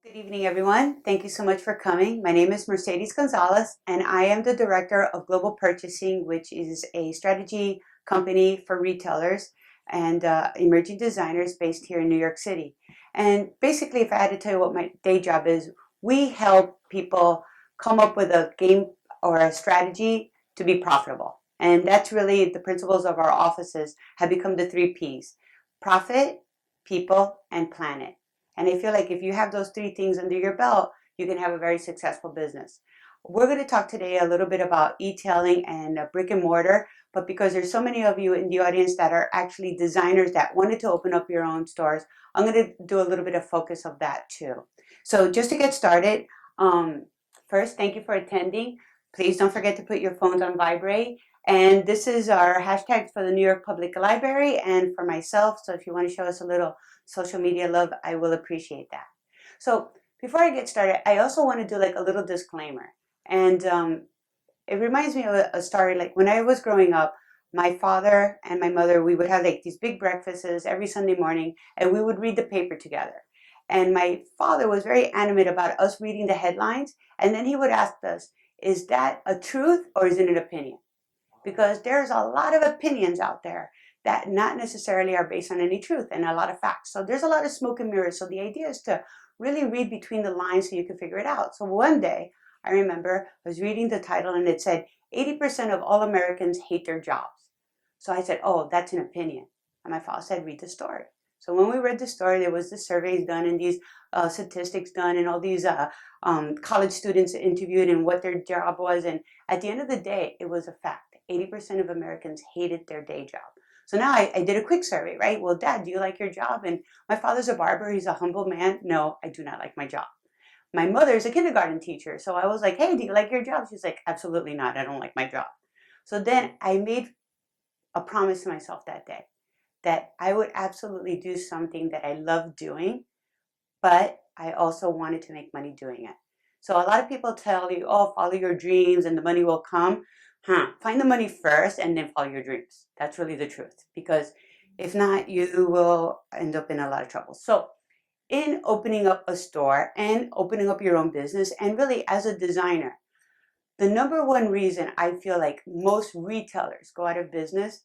Good evening, everyone. Thank you so much for coming. My name is Mercedes Gonzalez, and I am the Director of Global Purchasing, which is a strategy company for retailers and emerging designers based here in New York City. And basically, if I had to tell you what my day job is, we help people come up with a game or a strategy to be profitable. And that's really the principles of our offices have become the three P's: profit, people, and planet. And I feel like if you have those three things under your belt, you can have a very successful business. We're going to talk today a little bit about e-tailing and brick and mortar, but because there's so many of you in the audience that are actually designers that wanted to open up your own stores, I'm going to do a little bit of focus of that too. So just to get started, first, thank you for attending. Please don't forget to put your phones on vibrate. And this is our hashtag for the New York Public Library and for myself. So if you want to show us a little social media love, I will appreciate that. So before I get started, I also want to do like a little disclaimer. And it reminds me of a story. Like when I was growing up, my father and my mother, we would have like these big breakfasts every Sunday morning, and we would read the paper together. And my father was very animate about us reading the headlines, and then he would ask us, is that a truth or is it an opinion? Because there's a lot of opinions out there that not necessarily are based on any truth and a lot of facts. So there's a lot of smoke and mirrors. So the idea is to really read between the lines so you can figure it out. So one day, I remember I was reading the title and it said 80% of all Americans hate their jobs. So I said, oh, that's an opinion. And my father said, read the story. So when we read the story, there was the surveys done and these statistics done and all these college students interviewed and what their job was. And at the end of the day, it was a fact. 80% of Americans hated their day job. So now I did a quick survey, right? Well, Dad, do you like your job? And my father's a barber. He's a humble man. No, I do not like my job. My mother's a kindergarten teacher. So I was like, hey, do you like your job? She's like, absolutely not. I don't like my job. So then I made a promise to myself that day that I would absolutely do something that I love doing, but I also wanted to make money doing it. So a lot of people tell you, oh, follow your dreams and the money will come. Find the money first and then follow your dreams. That's really the truth. Because if not, you will end up in a lot of trouble. So in opening up a store and opening up your own business, and really as a designer, the number one reason I feel like most retailers go out of business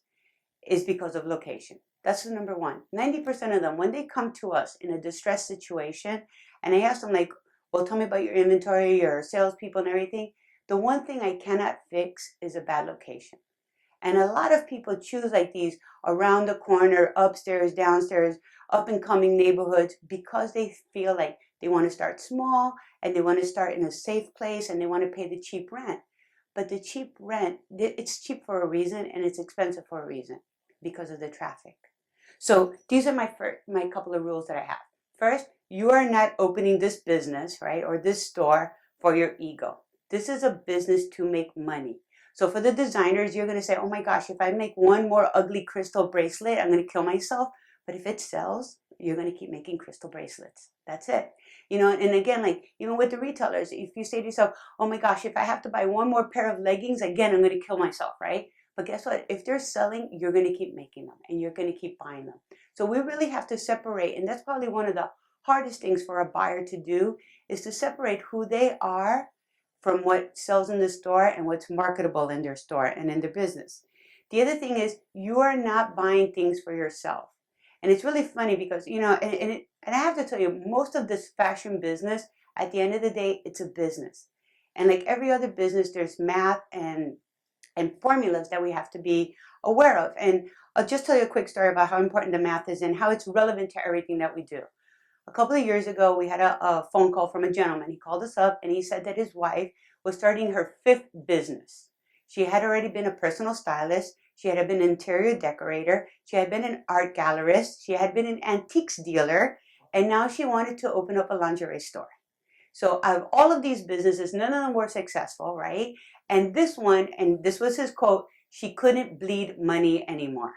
is because of location. That's the number one. 90% of them, when they come to us in a distressed situation, and I ask them, like, well, tell me about your inventory, your salespeople, and everything. The one thing I cannot fix is a bad location. And a lot of people choose like these around the corner, upstairs, downstairs, up and coming neighborhoods because they feel like they want to start small and they want to start in a safe place and they want to pay the cheap rent. But the cheap rent, it's cheap for a reason and it's expensive for a reason because of the traffic. So these are my couple of rules that I have. First, you are not opening this business, right, or this store for your ego. This is a business to make money. So for the designers, you're going to say, oh my gosh, if I make one more ugly crystal bracelet, I'm going to kill myself. But if it sells, you're going to keep making crystal bracelets. That's it. And again, like even with the retailers, if you say to yourself, oh my gosh, if I have to buy one more pair of leggings, again, I'm going to kill myself, right? But guess what? If they're selling, you're going to keep making them and you're going to keep buying them. So we really have to separate. And that's probably one of the hardest things for a buyer to do is to separate who they are from what sells in the store and what's marketable in their store and in their business. The other thing is you are not buying things for yourself. And it's really funny because, and I have to tell you, most of this fashion business, at the end of the day, it's a business. And like every other business, there's math and formulas that we have to be aware of. And I'll just tell you a quick story about how important the math is and how it's relevant to everything that we do. A couple of years ago, we had a phone call from a gentleman. He called us up and he said that his wife was starting her fifth business. She had already been a personal stylist. She had been an interior decorator. She had been an art gallerist. She had been an antiques dealer. And now she wanted to open up a lingerie store. So out of all of these businesses, none of them were successful, right? And this one, and this was his quote, she couldn't bleed money anymore.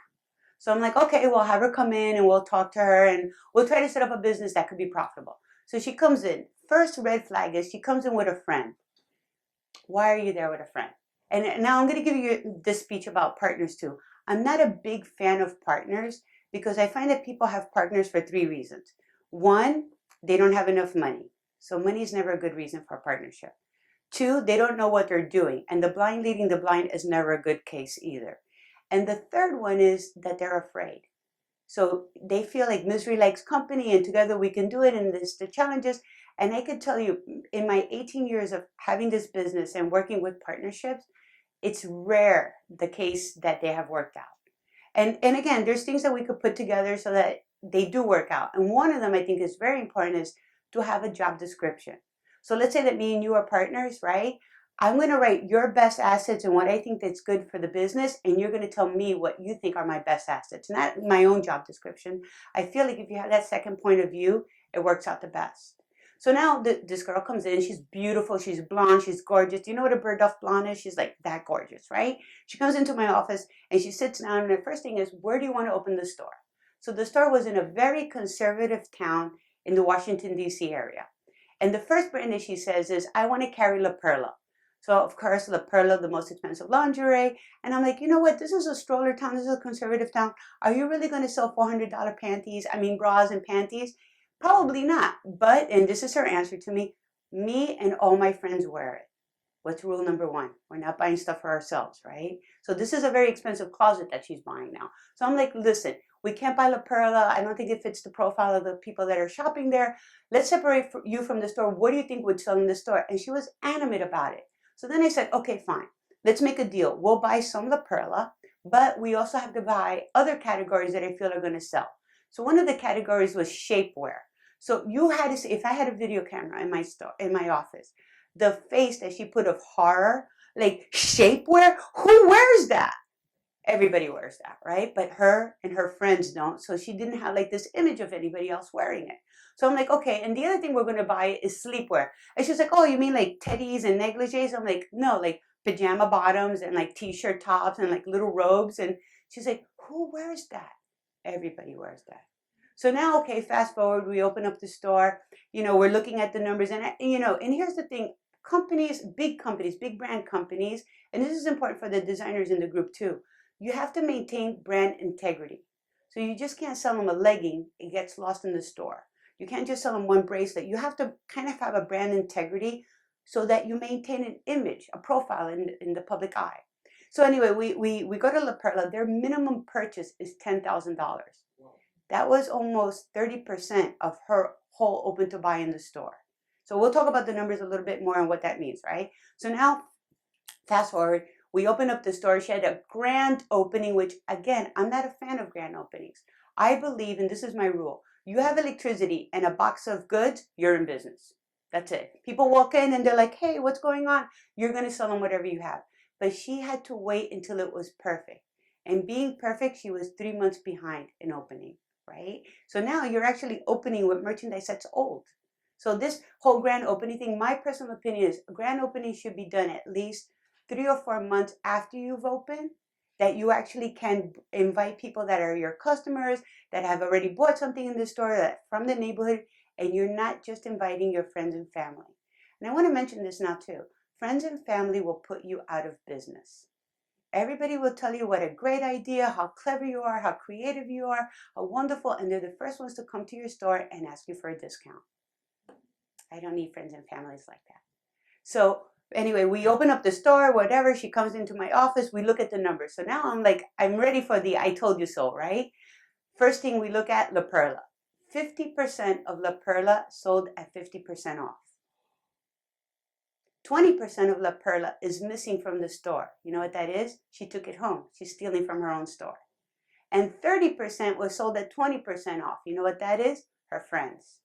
So I'm like, okay, we'll have her come in and we'll talk to her and we'll try to set up a business that could be profitable. So she comes in. First red flag is she comes in with a friend. Why are you there with a friend? And now I'm going to give you this speech about partners too. I'm not a big fan of partners because I find that people have partners for three reasons. One, they don't have enough money. So money is never a good reason for a partnership. Two, they don't know what they're doing. And the blind leading the blind is never a good case either. And the third one is that they're afraid. So they feel like misery likes company and together we can do it and this the challenges. And I can tell you, in my 18 years of having this business and working with partnerships, it's rare the case that they have worked out. And again, there's things that we could put together so that they do work out. And one of them I think is very important is to have a job description. So let's say that me and you are partners, right? I'm going to write your best assets and what I think that's good for the business, and you're going to tell me what you think are my best assets, not my own job description. I feel like if you have that second point of view, it works out the best. So now this girl comes in, she's beautiful, she's blonde, she's gorgeous. Do you know what a Bergdorf blonde is? She's like that gorgeous, right? She comes into my office and she sits down, and the first thing is, where do you want to open the store? So the store was in a very conservative town in the Washington, D.C. area. And the first brand that she says is, I want to carry La Perla. So of course, La Perla, the most expensive lingerie. And I'm like, you know what? This is a stroller town. This is a conservative town. Are you really going to sell $400 panties? I mean, bras and panties? Probably not. But, and this is her answer to me and all my friends wear it. What's rule number one? We're not buying stuff for ourselves, right? So this is a very expensive closet that she's buying now. So I'm like, listen, we can't buy La Perla. I don't think it fits the profile of the people that are shopping there. Let's separate you from the store. What do you think would sell in the store? And she was animate about it. So then I said, okay, fine. Let's make a deal. We'll buy some La Perla, but we also have to buy other categories that I feel are going to sell. So one of the categories was shapewear. So you had to see, if I had a video camera in my store, in my office, the face that she put of horror, like shapewear, who wears that? Everybody wears that, right? But her and her friends don't. So she didn't have like this image of anybody else wearing it. So I'm like, okay. And the other thing we're going to buy is sleepwear. And she's like, oh, you mean like teddies and negligees? I'm like, no, like pajama bottoms and like t-shirt tops and like little robes. And she's like, who wears that? Everybody wears that. So now, okay, fast forward, we open up the store, we're looking at the numbers and here's the thing, companies, big brand companies, and this is important for the designers in the group too. You have to maintain brand integrity. So you just can't sell them a legging, it gets lost in the store. You can't just sell them one bracelet. You have to kind of have a brand integrity so that you maintain an image, a profile in the public eye. So anyway, we go to La Perla, their minimum purchase is $10,000. That was almost 30% of her whole open to buy in the store. So we'll talk about the numbers a little bit more and what that means, right? So now, fast forward, we open up the store. She had a grand opening, which again, I'm not a fan of grand openings. I believe, and this is my rule, you have electricity and a box of goods, you're in business. That's it. People walk in and they're like, hey, what's going on? You're going to sell them whatever you have. But she had to wait until it was perfect. And being perfect, she was 3 months behind in opening. Right? So now you're actually opening with merchandise that's old. So this whole grand opening thing, my personal opinion is a grand opening should be done at least 3 or 4 months after you've opened, that you actually can invite people that are your customers, that have already bought something in the store, that from the neighborhood, and you're not just inviting your friends and family. And I want to mention this now too. Friends and family will put you out of business. Everybody will tell you what a great idea, how clever you are, how creative you are, how wonderful, and they're the first ones to come to your store and ask you for a discount. I don't need friends and families like that. So anyway, we open up the store, whatever, she comes into my office, we look at the numbers. So now I'm ready for the I told you so, right? First thing we look at, La Perla. 50% of La Perla sold at 50% off. 20% of La Perla is missing from the store. You know what that is? She took it home. She's stealing from her own store. And 30% was sold at 20% off. You know what that is? Her friends.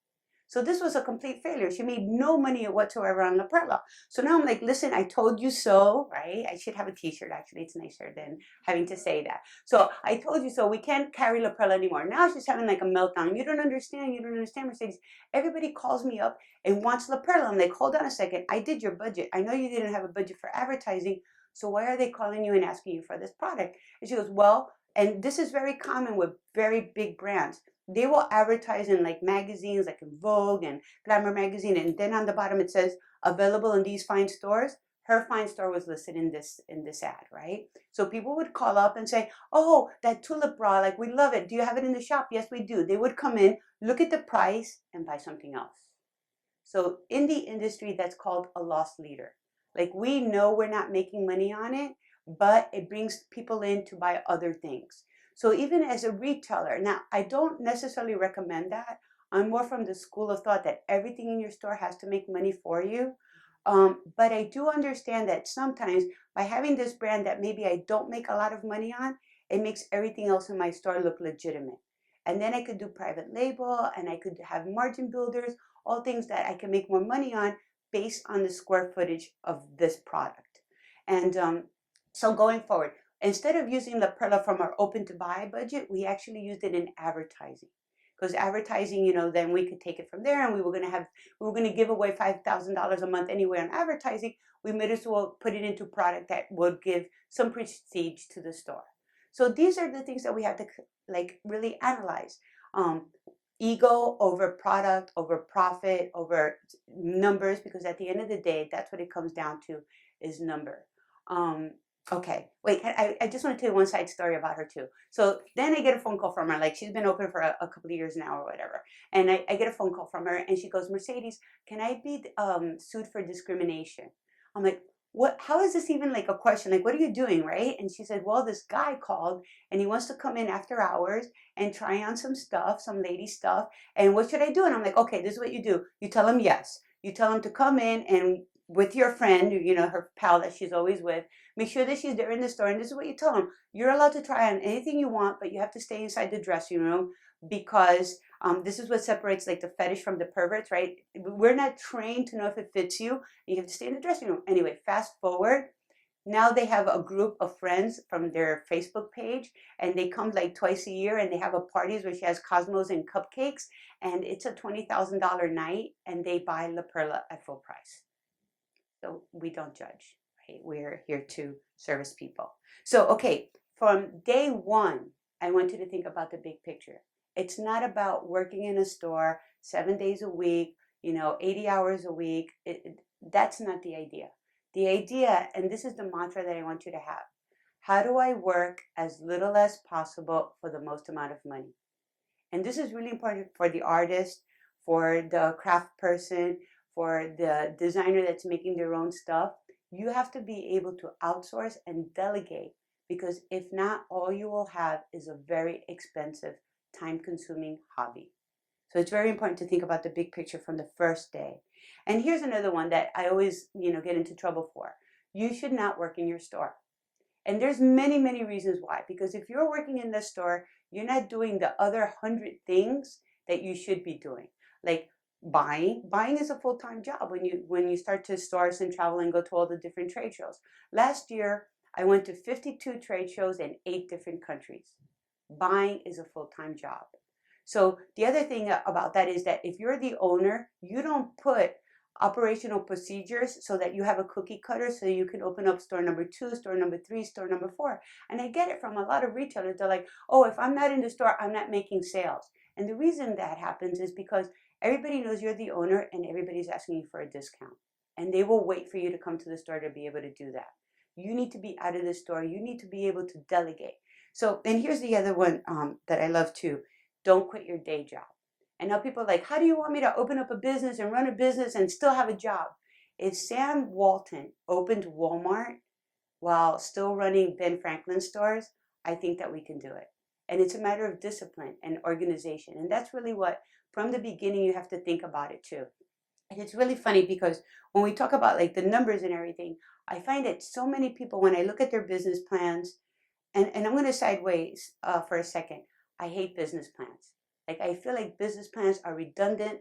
So this was a complete failure. She made no money whatsoever on La Perla. So now I'm like, listen, I told you so, right? I should have a t-shirt, actually. It's nicer than having to say that. So I told you so. We can't carry La Perla anymore. Now she's having like a meltdown. You don't understand, Mercedes. Everybody calls me up and wants La Perla. I'm like, hold on a second. I did your budget. I know you didn't have a budget for advertising. So why are they calling you and asking you for this product? And she goes, well, and this is very common with very big brands. They will advertise in like magazines like in Vogue and Glamour magazine, and then on the bottom it says available in these fine stores. Her fine store was listed in this ad, right? So people would call up and say, oh, that tulip bra, like we love it. Do you have it in the shop? Yes, we do. They would come in, look at the price, and buy something else. So in the industry, that's called a loss leader. Like we know we're not making money on it, but it brings people in to buy other things. So even as a retailer, now I don't necessarily recommend that. I'm more from the school of thought that everything in your store has to make money for you. But I do understand that sometimes by having this brand that maybe I don't make a lot of money on, it makes everything else in my store look legitimate. And then I could do private label and I could have margin builders, all things that I can make more money on based on the square footage of this product. And so going forward, instead of using La Perla from our open to buy budget, we actually used it in advertising. Because advertising, then we could take it from there, and we were going to give away $5,000 a month anyway on advertising. We might as well put it into product that would give some prestige to the store. So these are the things that we have to really analyze. Ego over product, over profit, over numbers, because at the end of the day, that's what it comes down to, is number. Okay, wait, I just want to tell you one side story about her too. So then I get a phone call from her, like she's been open for a couple of years now or whatever. And I get a phone call from her and she goes, Mercedes, can I be sued for discrimination? I'm like, what, how is this even like a question? Like, what are you doing, right? And she said, well, this guy called and he wants to come in after hours and try on some stuff, some lady stuff. And what should I do? And I'm like, okay, this is what you do. You tell him yes. You tell him to come in and with your friend, her pal that she's always with, make sure that she's there in the store. And this is what you tell them. You're allowed to try on anything you want, but you have to stay inside the dressing room because this is what separates like the fetish from the perverts, right? We're not trained to know if it fits you. You have to stay in the dressing room. Anyway, fast forward. Now they have a group of friends from their Facebook page and they come like twice a year and they have a parties where she has cosmos and cupcakes and it's a $20,000 night and they buy La Perla at full price. So we don't judge, right? We're here to service people. So, okay, from day one, I want you to think about the big picture. It's not about working in a store 7 days a week, 80 hours a week. That's not the idea. The idea, and this is the mantra that I want you to have. How do I work as little as possible for the most amount of money? And this is really important for the artist, for the craft person, for the designer that's making their own stuff. You have to be able to outsource and delegate because if not, all you will have is a very expensive, time-consuming hobby. So it's very important to think about the big picture from the first day. And here's another one that I always, get into trouble for. You should not work in your store. And there's many, many reasons why. Because if you're working in the store, you're not doing the other 100 things that you should be doing. Like buying. Buying is a full-time job when you start to source and travel and go to all the different trade shows. Last year, I went to 52 trade shows in 8 different countries. Buying is a full-time job. So the other thing about that is that if you're the owner, you don't put operational procedures so that you have a cookie cutter so you can open up store number 2, store number 3, store number 4. And I get it from a lot of retailers. They're like, oh, if I'm not in the store, I'm not making sales. And the reason that happens is because everybody knows you're the owner and everybody's asking you for a discount. And they will wait for you to come to the store to be able to do that. You need to be out of the store. You need to be able to delegate. So, and here's the other one that I love too. Don't quit your day job. And now people are like, how do you want me to open up a business and run a business and still have a job? If Sam Walton opened Walmart while still running Ben Franklin stores, I think that we can do it. And it's a matter of discipline and organization. And that's really what, from the beginning, you have to think about it too. And it's really funny because when we talk about like the numbers and everything, I find that so many people, when I look at their business plans, and I'm going to sideways for a second. I hate business plans. Like I feel like business plans are redundant.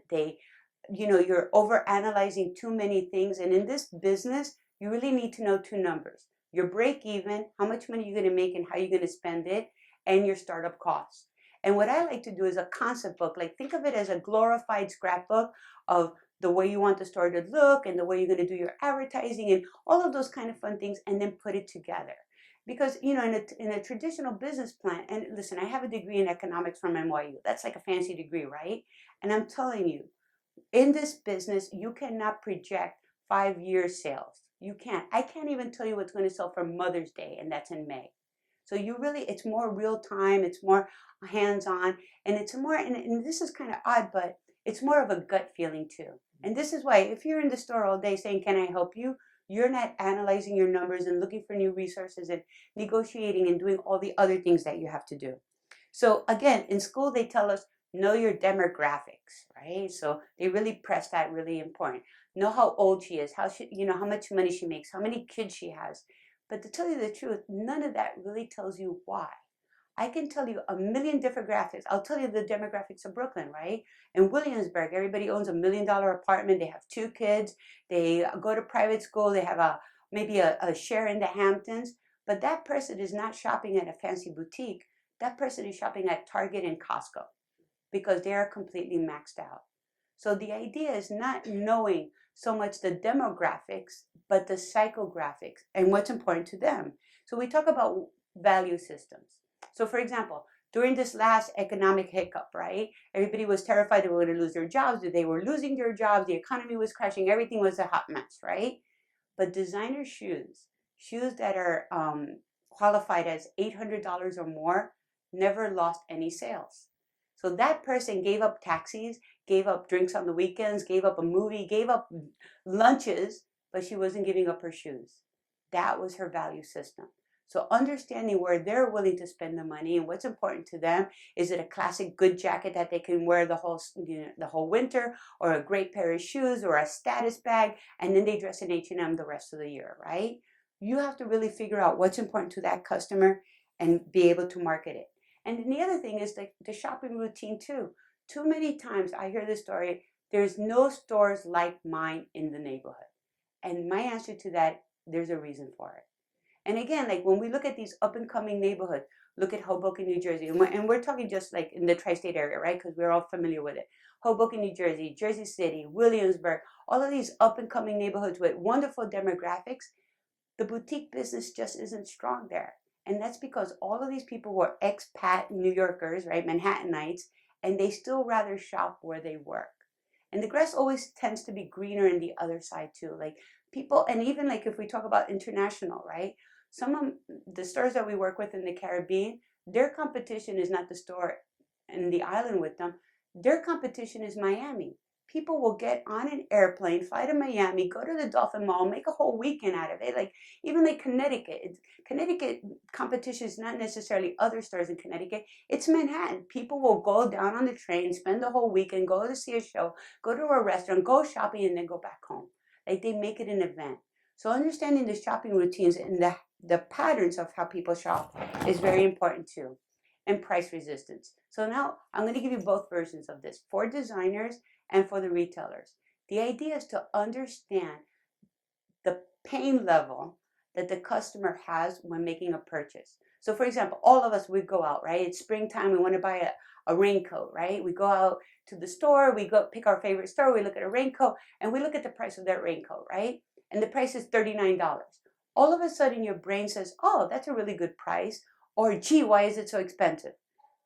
You're over analyzing too many things. And in this business, you really need to know 2 numbers. Your break even, how much money you're going to make and how you're going to spend it, and your startup costs. And what I like to do is a concept book. Like think of it as a glorified scrapbook of the way you want the store to look and the way you're going to do your advertising and all of those kind of fun things, and then put it together. Because, in a traditional business plan, and listen, I have a degree in economics from NYU. That's like a fancy degree, right? And I'm telling you, in this business, you cannot project 5-year sales. You can't. I can't even tell you what's going to sell for Mother's Day, and that's in May. So it's more real time, it's more hands-on, and it's more, and this is kind of odd, but it's more of a gut feeling too. And this is why if you're in the store all day saying, can I help you? You're not analyzing your numbers and looking for new resources and negotiating and doing all the other things that you have to do. So again, in school, they tell us, know your demographics, right? So they really press that, really important. Know how old she is, how much money she makes, how many kids she has. But to tell you the truth, none of that really tells you why. I can tell you a million different graphics. I'll tell you the demographics of Brooklyn, right? In Williamsburg, everybody owns $1 million apartment. They have 2 kids. They go to private school. They have maybe a share in the Hamptons. But that person is not shopping at a fancy boutique. That person is shopping at Target and Costco because they are completely maxed out. So the idea is not knowing so much the demographics, but the psychographics and what's important to them. So we talk about value systems. So for example, during this last economic hiccup, right? Everybody was terrified they were going to lose their jobs. They were losing their jobs. The economy was crashing. Everything was a hot mess, right? But designer shoes that are qualified as $800 or more, never lost any sales. So that person gave up taxis, gave up drinks on the weekends, gave up a movie, gave up lunches, but she wasn't giving up her shoes. That was her value system. So understanding where they're willing to spend the money and what's important to them. Is it a classic good jacket that they can wear the whole winter, or a great pair of shoes, or a status bag, and then they dress in H&M the rest of the year, right? You have to really figure out what's important to that customer and be able to market it. And then the other thing is the shopping routine too. Too many times I hear this story, there's no stores like mine in the neighborhood. And my answer to that, there's a reason for it. And again, like when we look at these up and coming neighborhoods, look at Hoboken, New Jersey, and we're talking just like in the tri-state area, right? Because we're all familiar with it. Hoboken, New Jersey, Jersey City, Williamsburg, all of these up and coming neighborhoods with wonderful demographics, the boutique business just isn't strong there. And that's because all of these people were expat New Yorkers, right? Manhattanites, and they still rather shop where they work. And the grass always tends to be greener in the other side too. Like people, and even like if we talk about international, right? Some of the stores that we work with in the Caribbean, their competition is not the store in the island with them. Their competition is Miami. People will get on an airplane, fly to Miami, go to the Dolphin Mall, make a whole weekend out of it. Like even like Connecticut. Connecticut competition is not necessarily other stores in Connecticut. It's Manhattan. People will go down on the train, spend the whole weekend, go to see a show, go to a restaurant, go shopping, and then go back home. Like they make it an event. So understanding the shopping routines and the patterns of how people shop is very important too. And price resistance. So now I'm going to give you both versions of this for designers and for the retailers. The idea is to understand the pain level that the customer has when making a purchase. So for example, all of us, we go out, right? It's springtime, we want to buy a raincoat, right? We go out to the store, we go pick our favorite store, we look at a raincoat, and we look at the price of that raincoat, right? And the price is $39. All of a sudden your brain says, oh, that's a really good price, or gee, why is it so expensive?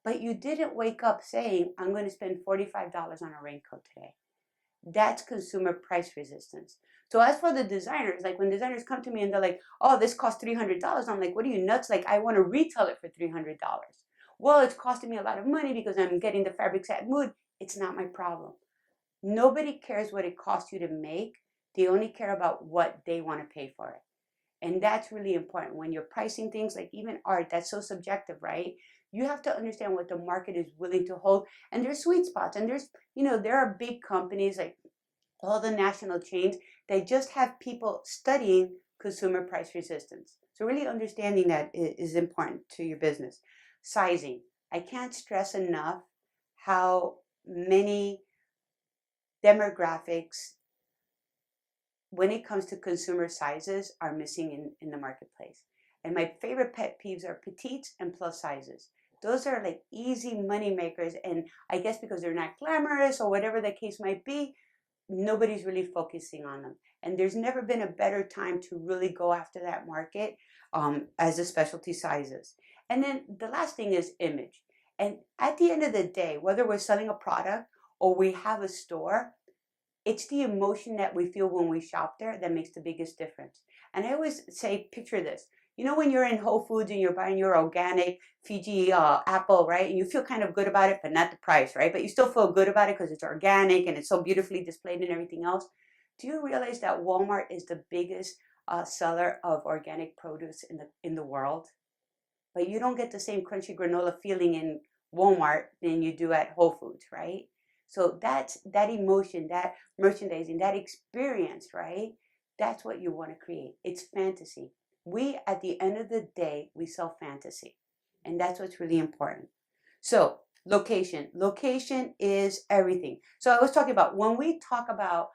But you didn't wake up saying, I'm going to spend $45 on a raincoat today. That's consumer price resistance. So as for the designers, like when designers come to me and they're like, oh, this costs $300. I'm like, what are you nuts? Like, I want to retail it for $300. Well, it's costing me a lot of money because I'm getting the fabrics at Mood. It's not my problem. Nobody cares what it costs you to make. They only care about what they want to pay for it. And that's really important when you're pricing things, like even art, that's so subjective, right? You have to understand what the market is willing to hold. And there's sweet spots. And there are big companies like all the national chains that just have people studying consumer price resistance. So really understanding that is important to your business. Sizing. I can't stress enough how many demographics when it comes to consumer sizes are missing in the marketplace. And my favorite pet peeves are petites and plus sizes. Those are like easy money makers. And I guess because they're not glamorous or whatever the case might be, nobody's really focusing on them. And there's never been a better time to really go after that market as the specialty sizes. And then the last thing is image. And at the end of the day, whether we're selling a product or we have a store, it's the emotion that we feel when we shop there that makes the biggest difference. And I always say, picture this. You know, when you're in Whole Foods and you're buying your organic Fiji apple, right? And you feel kind of good about it, but not the price, right? But you still feel good about it because it's organic and it's so beautifully displayed and everything else. Do you realize that Walmart is the biggest seller of organic produce in the world? But you don't get the same crunchy granola feeling in Walmart than you do at Whole Foods, right? So that's that emotion, that merchandising, that experience, right? That's what you want to create. It's fantasy. We, at the end of the day, we sell fantasy. And that's what's really important. So, location. Location is everything. So, I was talking about when we talk about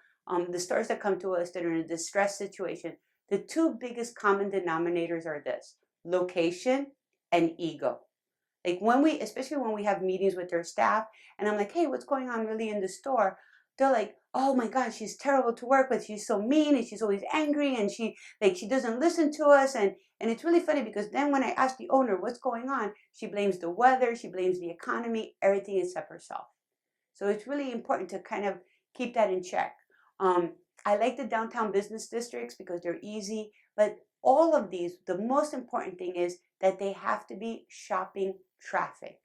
the stores that come to us that are in a distressed situation, the two biggest common denominators are this: location and ego. Like when we, especially when we have meetings with their staff, and I'm like, hey, what's going on really in the store? They're like, oh my God, she's terrible to work with. She's so mean and she's always angry and she doesn't listen to us. And it's really funny because then when I ask the owner what's going on, she blames the weather, she blames the economy, everything except herself. So it's really important to kind of keep that in check. Um, I like the downtown business districts because they're easy, but all of these, the most important thing is that they have to be shopping traffic.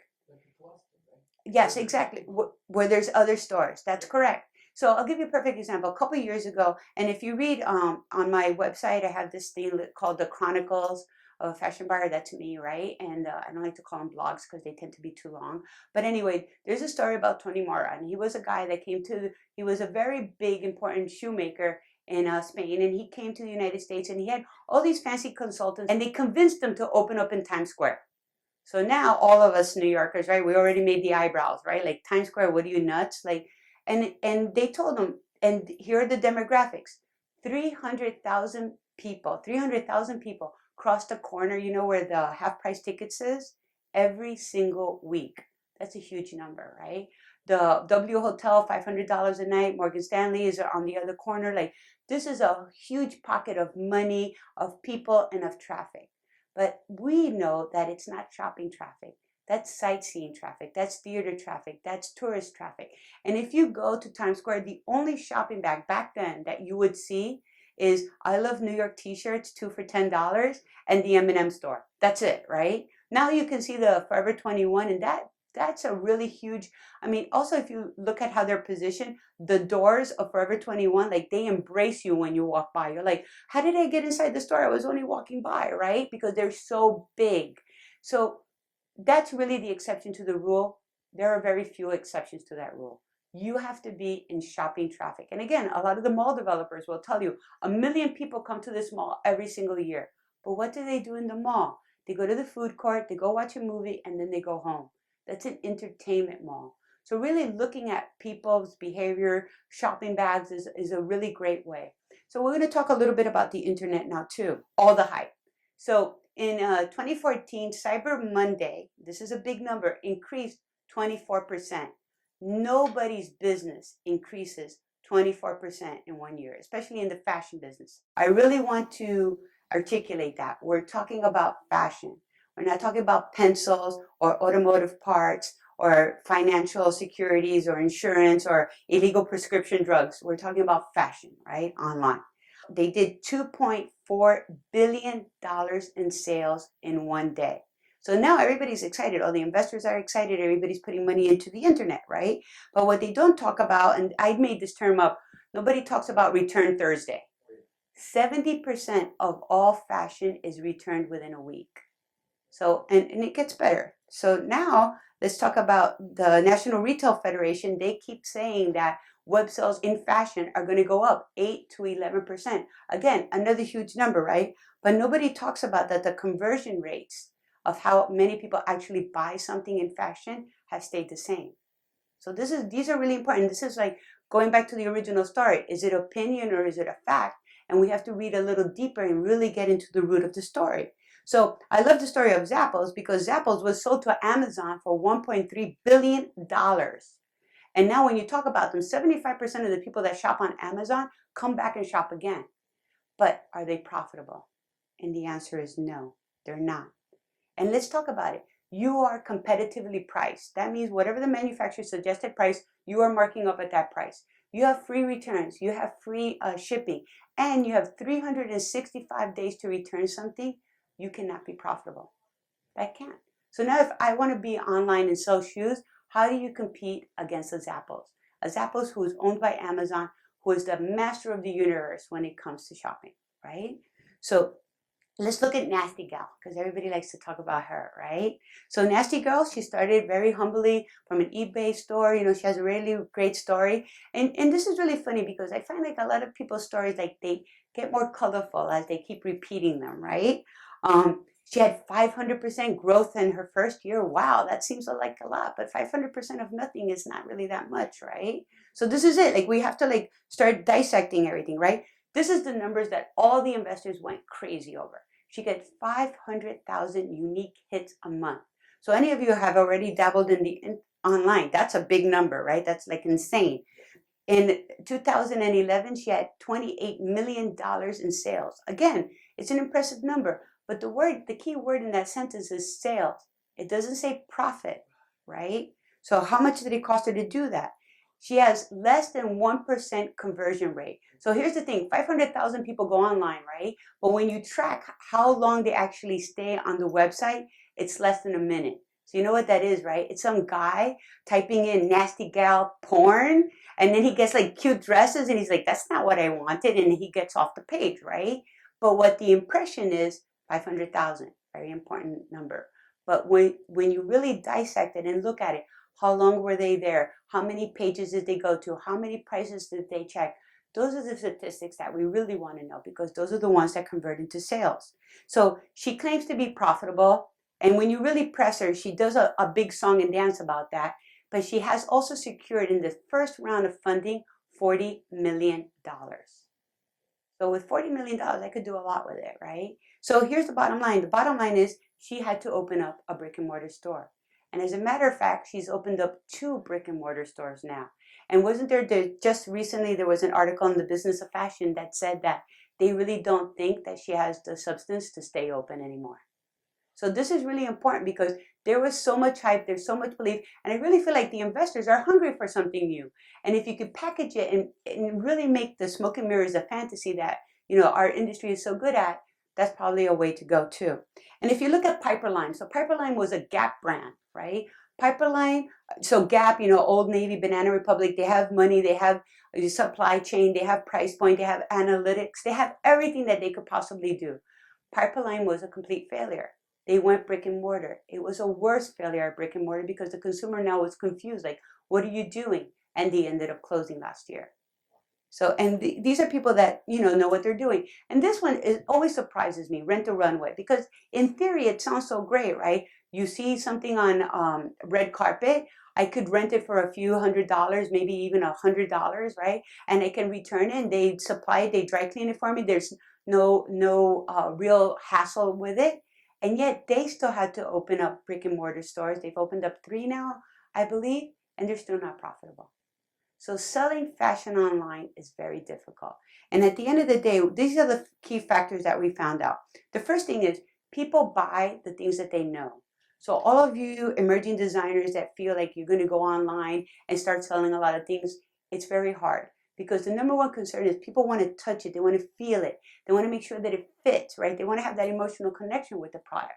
Yes, exactly. Where there's other stores. That's correct. So I'll give you a perfect example. A couple of years ago, and if you read on my website, I have this thing called the Chronicles of a Fashion Buyer. That's me, right? And I don't like to call them blogs because they tend to be too long. But anyway, there's a story about Tony Mora, and he was a guy that he was a very big, important shoemaker in Spain, and he came to the United States, and he had all these fancy consultants, and they convinced him to open up in Times Square. So now all of us New Yorkers, right? We already made the eyebrows, right? Like Times Square, what are you nuts? Like, and they told them, and here are the demographics: 300,000 people cross the corner. You know where the half price tickets is every single week. That's a huge number, right? The W Hotel, $500 a night. Morgan Stanley is on the other corner. Like this is a huge pocket of money, of people, and of traffic. But we know that it's not shopping traffic. That's sightseeing traffic. That's theater traffic. That's tourist traffic. And if you go to Times Square, the only shopping bag back then that you would see is I Love New York t-shirts, 2 for $10, and the M&M store. That's it, right? Now you can see the Forever 21, and that's a really huge. I mean, also if you look at how they're positioned, the doors of Forever 21, like they embrace you when you walk by. You're like, how did I get inside the store? I was only walking by, right? Because they're so big. So that's really the exception to the rule. There are very few exceptions to that rule. You have to be in shopping traffic. And again, a lot of the mall developers will tell you 1 million people come to this mall every single year. But what do they do in the mall? They go to the food court, they go watch a movie, and then they go home. That's an entertainment mall. So really looking at people's behavior, shopping bags is a really great way. So we're going to talk a little bit about the internet now too, all the hype. So in 2014, Cyber Monday, this is a big number, increased 24%. Nobody's business increases 24% in 1 year, especially in the fashion business. I really want to articulate that. We're talking about fashion. We're not talking about pencils or automotive parts or financial securities or insurance or illegal prescription drugs. We're talking about fashion, right? Online. They did $2.4 billion in sales in one day. So now everybody's excited. All the investors are excited. Everybody's putting money into the internet, right? But what they don't talk about, and I made this term up, nobody talks about Return Thursday. 70% of all fashion is returned within a week. So, and it gets better. So now let's talk about the National Retail Federation. They keep saying that web sales in fashion are going to go up 8 to 11%. Again, another huge number, right? But nobody talks about that the conversion rates of how many people actually buy something in fashion have stayed the same. So these are really important. This is like going back to the original story. Is it opinion or is it a fact? And we have to read a little deeper and really get into the root of the story. So I love the story of Zappos because Zappos was sold to Amazon for $1.3 billion. And now when you talk about them, 75% of the people that shop on Amazon come back and shop again. But are they profitable? And the answer is no, they're not. And let's talk about it. You are competitively priced. That means whatever the manufacturer's suggested price, you are marking up at that price. You have free returns, you have free shipping, and you have 365 days to return something. you cannot be profitable. That can't. So now if I want to be online and sell shoes, how do you compete against a Zappos? A Zappos who is owned by Amazon, who is the master of the universe when it comes to shopping, right? So let's look at Nasty Gal, because everybody likes to talk about her, right? So Nasty Girl, she started very humbly from an eBay store. You know, she has a really great story. And this is really funny because I find like a lot of people's stories, like they get more colorful as they keep repeating them, right? She had 500% growth in her first year. Wow, that seems like a lot, but 500% of nothing is not really that much, right? So this is it. Like we have to like start dissecting everything, right? This is the numbers that all the investors went crazy over. She gets 500,000 unique hits a month. So any of you have already dabbled in the online, that's a big number, right? That's like insane. In 2011, she had $28 million in sales. Again, it's an impressive number, but the key word in that sentence is sales. It doesn't say profit, right? So how much did it cost her to do that? She has less than 1% conversion rate. So here's the thing, 500,000 people go online, right? But when you track how long they actually stay on the website, it's less than a minute. So you know what that is, right? It's some guy typing in nasty gal porn, and then he gets like cute dresses and he's like, that's not what I wanted. And he gets off the page, right? But what the impression is, 500,000, very important number. But when you really dissect it and look at it, how long were they there? How many pages did they go to? How many prices did they check? Those are the statistics that we really want to know because those are the ones that convert into sales. So she claims to be profitable. And when you really press her, she does a big song and dance about that. But she has also secured in the first round of funding $40 million. So with $40 million, I could do a lot with it, right? So here's the bottom line. The bottom line is she had to open up a brick and mortar store. And as a matter of fact, she's opened up 2 brick and mortar stores now. And wasn't there just recently, there was an article in the Business of Fashion that said that they really don't think that she has the substance to stay open anymore. So this is really important because there was so much hype, there's so much belief, and I really feel like the investors are hungry for something new. And if you could package it and really make the smoke and mirrors a fantasy that, you know, our industry is so good at, that's probably a way to go too. And if you look at Piperline, so Piperline was a Gap brand, right? Piperline, so Gap, you know, Old Navy, Banana Republic, they have money, they have a supply chain, they have price point, they have analytics, they have everything that they could possibly do. Piperline was a complete failure. They went brick and mortar. It was a worse failure at brick and mortar because the consumer now was confused, like, what are you doing? And they ended up closing last year. So, and these are people that, you know what they're doing. And this one always surprises me, Rent a Runway, because in theory, it sounds so great, right? You see something on red carpet, I could rent it for a few $100s, maybe even $100, right? And I can return it and they supply it, they dry clean it for me. There's no real hassle with it. And yet they still had to open up brick and mortar stores. They've opened up 3 now, I believe, and they're still not profitable. So selling fashion online is very difficult. And at the end of the day, these are the key factors that we found out. The first thing is people buy the things that they know. So all of you emerging designers that feel like you're going to go online and start selling a lot of things, it's very hard. Because the number one concern is people want to touch it. They want to feel it. They want to make sure that it fits, right? They want to have that emotional connection with the product.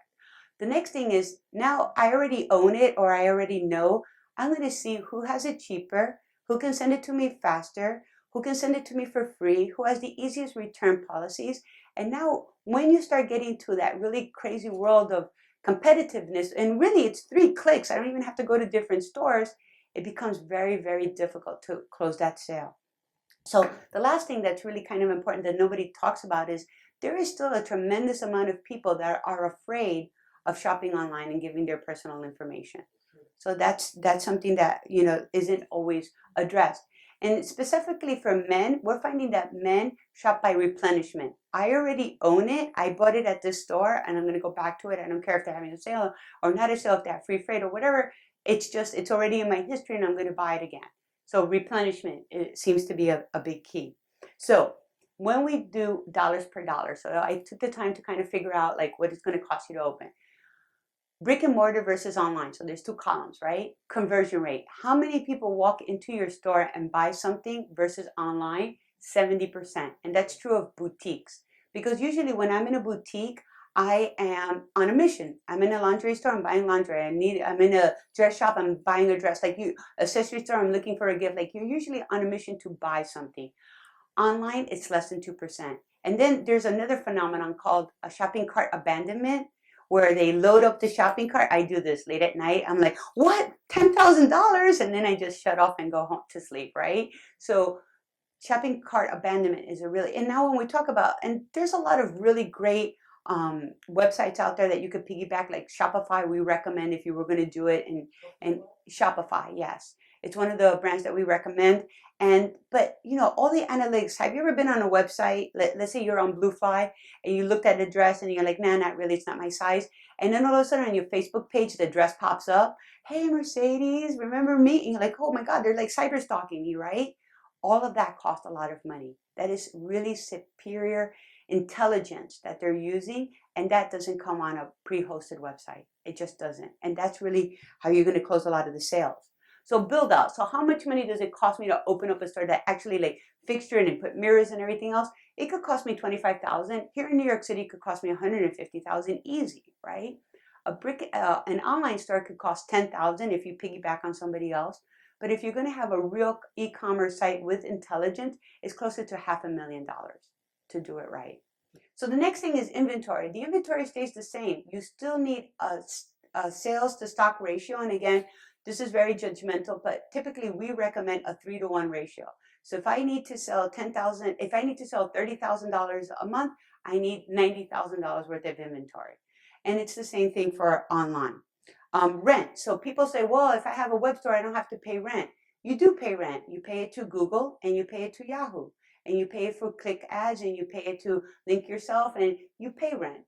The next thing is now I already own it or I already know. I'm going to see who has it cheaper, who can send it to me faster, who can send it to me for free, who has the easiest return policies. And now when you start getting to that really crazy world of competitiveness, and really it's 3 clicks, I don't even have to go to different stores, it becomes very, very difficult to close that sale. So the last thing that's really kind of important that nobody talks about is there is still a tremendous amount of people that are afraid of shopping online and giving their personal information. So that's something that, you know, isn't always addressed. And specifically for men, we're finding that men shop by replenishment. I already own it. I bought it at this store and I'm going to go back to it. I don't care if they're having a sale or not a sale, if they have free freight or whatever. It's already in my history and I'm going to buy it again. So replenishment, it seems to be a big key. So when we do dollars per dollar, so I took the time to kind of figure out like what it's going to cost you to open. Brick and mortar versus online. So there's 2 columns, right? Conversion rate. How many people walk into your store and buy something versus online? 70%. And that's true of boutiques. Because usually when I'm in a boutique, I am on a mission. I'm in a lingerie store. I'm buying lingerie. I'm in a dress shop. I'm buying a dress. Like you, accessory store. I'm looking for a gift. Like you're usually on a mission to buy something. Online, it's less than 2%. And then there's another phenomenon called a shopping cart abandonment, where they load up the shopping cart. I do this late at night. I'm like, what? $10,000? And then I just shut off and go home to sleep, right? So shopping cart abandonment is a really, and now when we talk about, and there's a lot of really great websites out there that you could piggyback, like Shopify. We recommend if you were going to do it, and Shopify, yes, it's one of the brands that we recommend. And but you know, all the analytics. Have you ever been on a website? Let's say you're on Bluefly and you looked at a dress and you're like, nah, not really, it's not my size. And then all of a sudden on your Facebook page, the dress pops up. Hey, Mercedes, remember me? And you're like, oh my God, they're like cyber stalking you, right? All of that costs a lot of money. That is really superior intelligence that they're using, and that doesn't come on a pre-hosted website. It just doesn't. And that's really how you're going to close a lot of the sales. So build out. So how much money does it cost me to open up a store that actually like fixture it and put mirrors and everything else? It could cost me 25,000. Here in New York City, it could cost me 150,000 easy, right? An online store could cost 10,000 if you piggyback on somebody else. But if you're going to have a real e-commerce site with intelligence, it's closer to $500,000 to do it right. So the next thing is inventory. The inventory stays the same. You still need a sales to stock ratio. And again, this is very judgmental, but typically we recommend a 3-to-1 ratio. So if I need to sell 10,000, if I need to sell $30,000 a month, I need $90,000 worth of inventory. And it's the same thing for online. Rent. So people say, well, if I have a web store, I don't have to pay rent. You do pay rent. You pay it to Google and you pay it to Yahoo. And you pay it for click ads and you pay it to link yourself and you pay rent.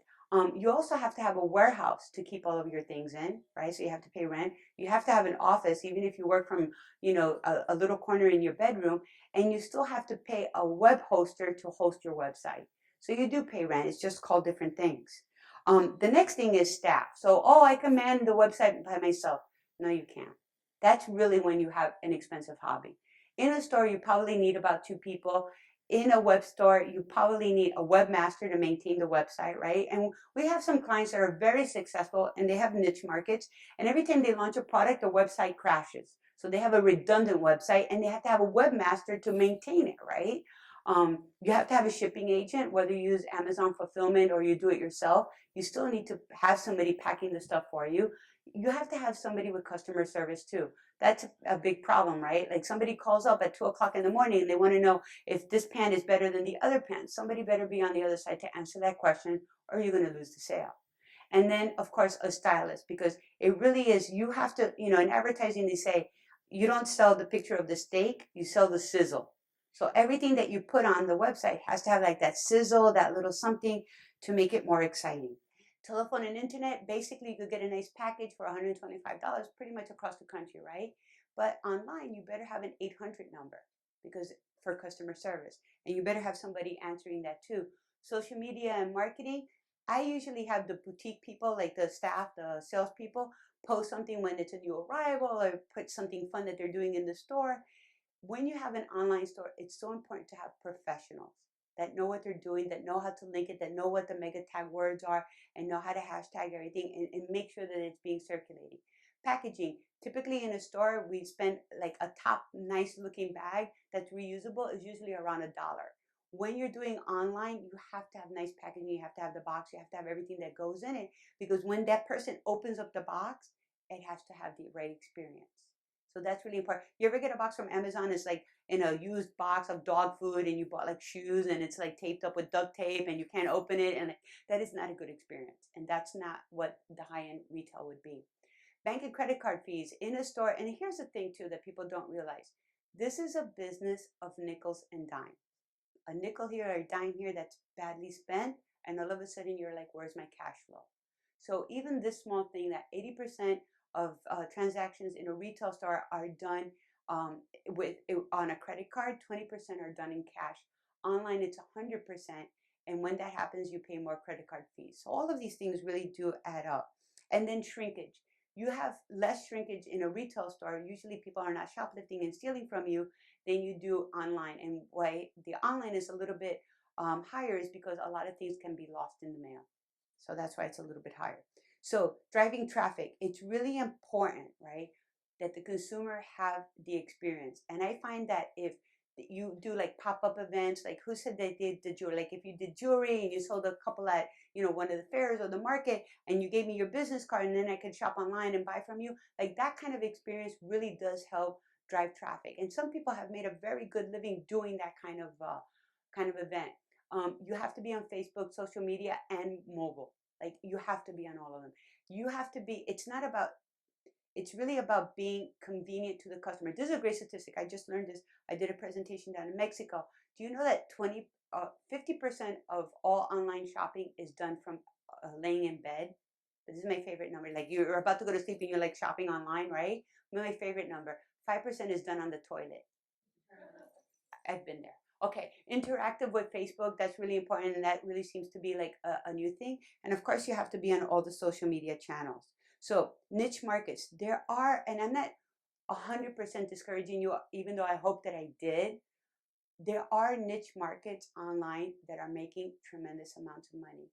You also have to have a warehouse to keep all of your things in, right? So you have to pay rent. You have to have an office, even if you work from, you know, a little corner in your bedroom, and you still have to pay a web hoster to host your website. So you do pay rent. It's just called different things. The next thing is staff. So, oh, I can man the website by myself. No, you can't. That's really when you have an expensive hobby. In a store, you probably need about 2 people. In a web store, you probably need a webmaster to maintain the website, right? And we have some clients that are very successful and they have niche markets. And every time they launch a product, the website crashes. So they have a redundant website and they have to have a webmaster to maintain it, right? You have to have a shipping agent, whether you use Amazon fulfillment or you do it yourself. You still need to have somebody packing the stuff for you. You have to have somebody with customer service too. That's a big problem, right? Like somebody calls up at 2 o'clock in the morning and they want to know if this pant is better than the other pant. Somebody better be on the other side to answer that question, or you're going to lose the sale. And then, of course, a stylist, because it really is, you have to, you know, in advertising, they say, you don't sell the picture of the steak, you sell the sizzle. So everything that you put on the website has to have like that sizzle, that little something to make it more exciting. Telephone and internet, basically you could get a nice package for $125 pretty much across the country, right? But online, you better have an 800 number because for customer service. And you better have somebody answering that too. Social media and marketing, I usually have the boutique people, like the staff, the salespeople, post something when it's a new arrival or put something fun that they're doing in the store. When you have an online store, it's so important to have professionals that know what they're doing, that know how to link it, that know what the mega tag words are, and know how to hashtag everything and make sure that it's being circulated. Packaging. Typically in a store, we spend like a top nice looking bag that's reusable is usually around $1. When you're doing online, you have to have nice packaging, you have to have the box, you have to have everything that goes in it, because when that person opens up the box, it has to have the right experience. So that's really important. You ever get a box from Amazon? It's like in a used box of dog food and you bought like shoes and it's like taped up with duct tape and you can't open it. And that is not a good experience. And that's not what the high-end retail would be. Bank and credit card fees in a store. And here's the thing too that people don't realize. This is a business of nickels and dimes. A nickel here or a dime here that's badly spent. And all of a sudden you're like, where's my cash flow? So even this small thing that 80% of transactions in a retail store are done with on a credit card, 20% are done in cash. Online, it's 100%. And when that happens, you pay more credit card fees. So all of these things really do add up. And then shrinkage. You have less shrinkage in a retail store. Usually people are not shoplifting and stealing from you than you do online. And why the online is a little bit higher is because a lot of things can be lost in the mail. So that's why it's a little bit higher. So driving traffic, it's really important, right, that the consumer have the experience. And I find that if you do like pop-up events, like who said they did the jewelry, like if you did jewelry and you sold a couple at, one of the fairs or the market, and you gave me your business card, and then I could shop online and buy from you, like that kind of experience really does help drive traffic. And some people have made a very good living doing that kind of event. You have to be on Facebook, social media, and mobile. Like you have to be on all of them. You have to be. It's really about being convenient to the customer. This is a great statistic. I just learned this. I did a presentation down in Mexico. Do you know that 50% of all online shopping is done from laying in bed? This is my favorite number. Like you're about to go to sleep and you're like shopping online, right? My favorite number. 5% is done on the toilet. I've been there. Okay, interactive with Facebook, that's really important, and that really seems to be like a new thing. And of course, you have to be on all the social media channels. So niche markets, there are, and I'm not 100% discouraging you, even though I hope that I did. There are niche markets online that are making tremendous amounts of money.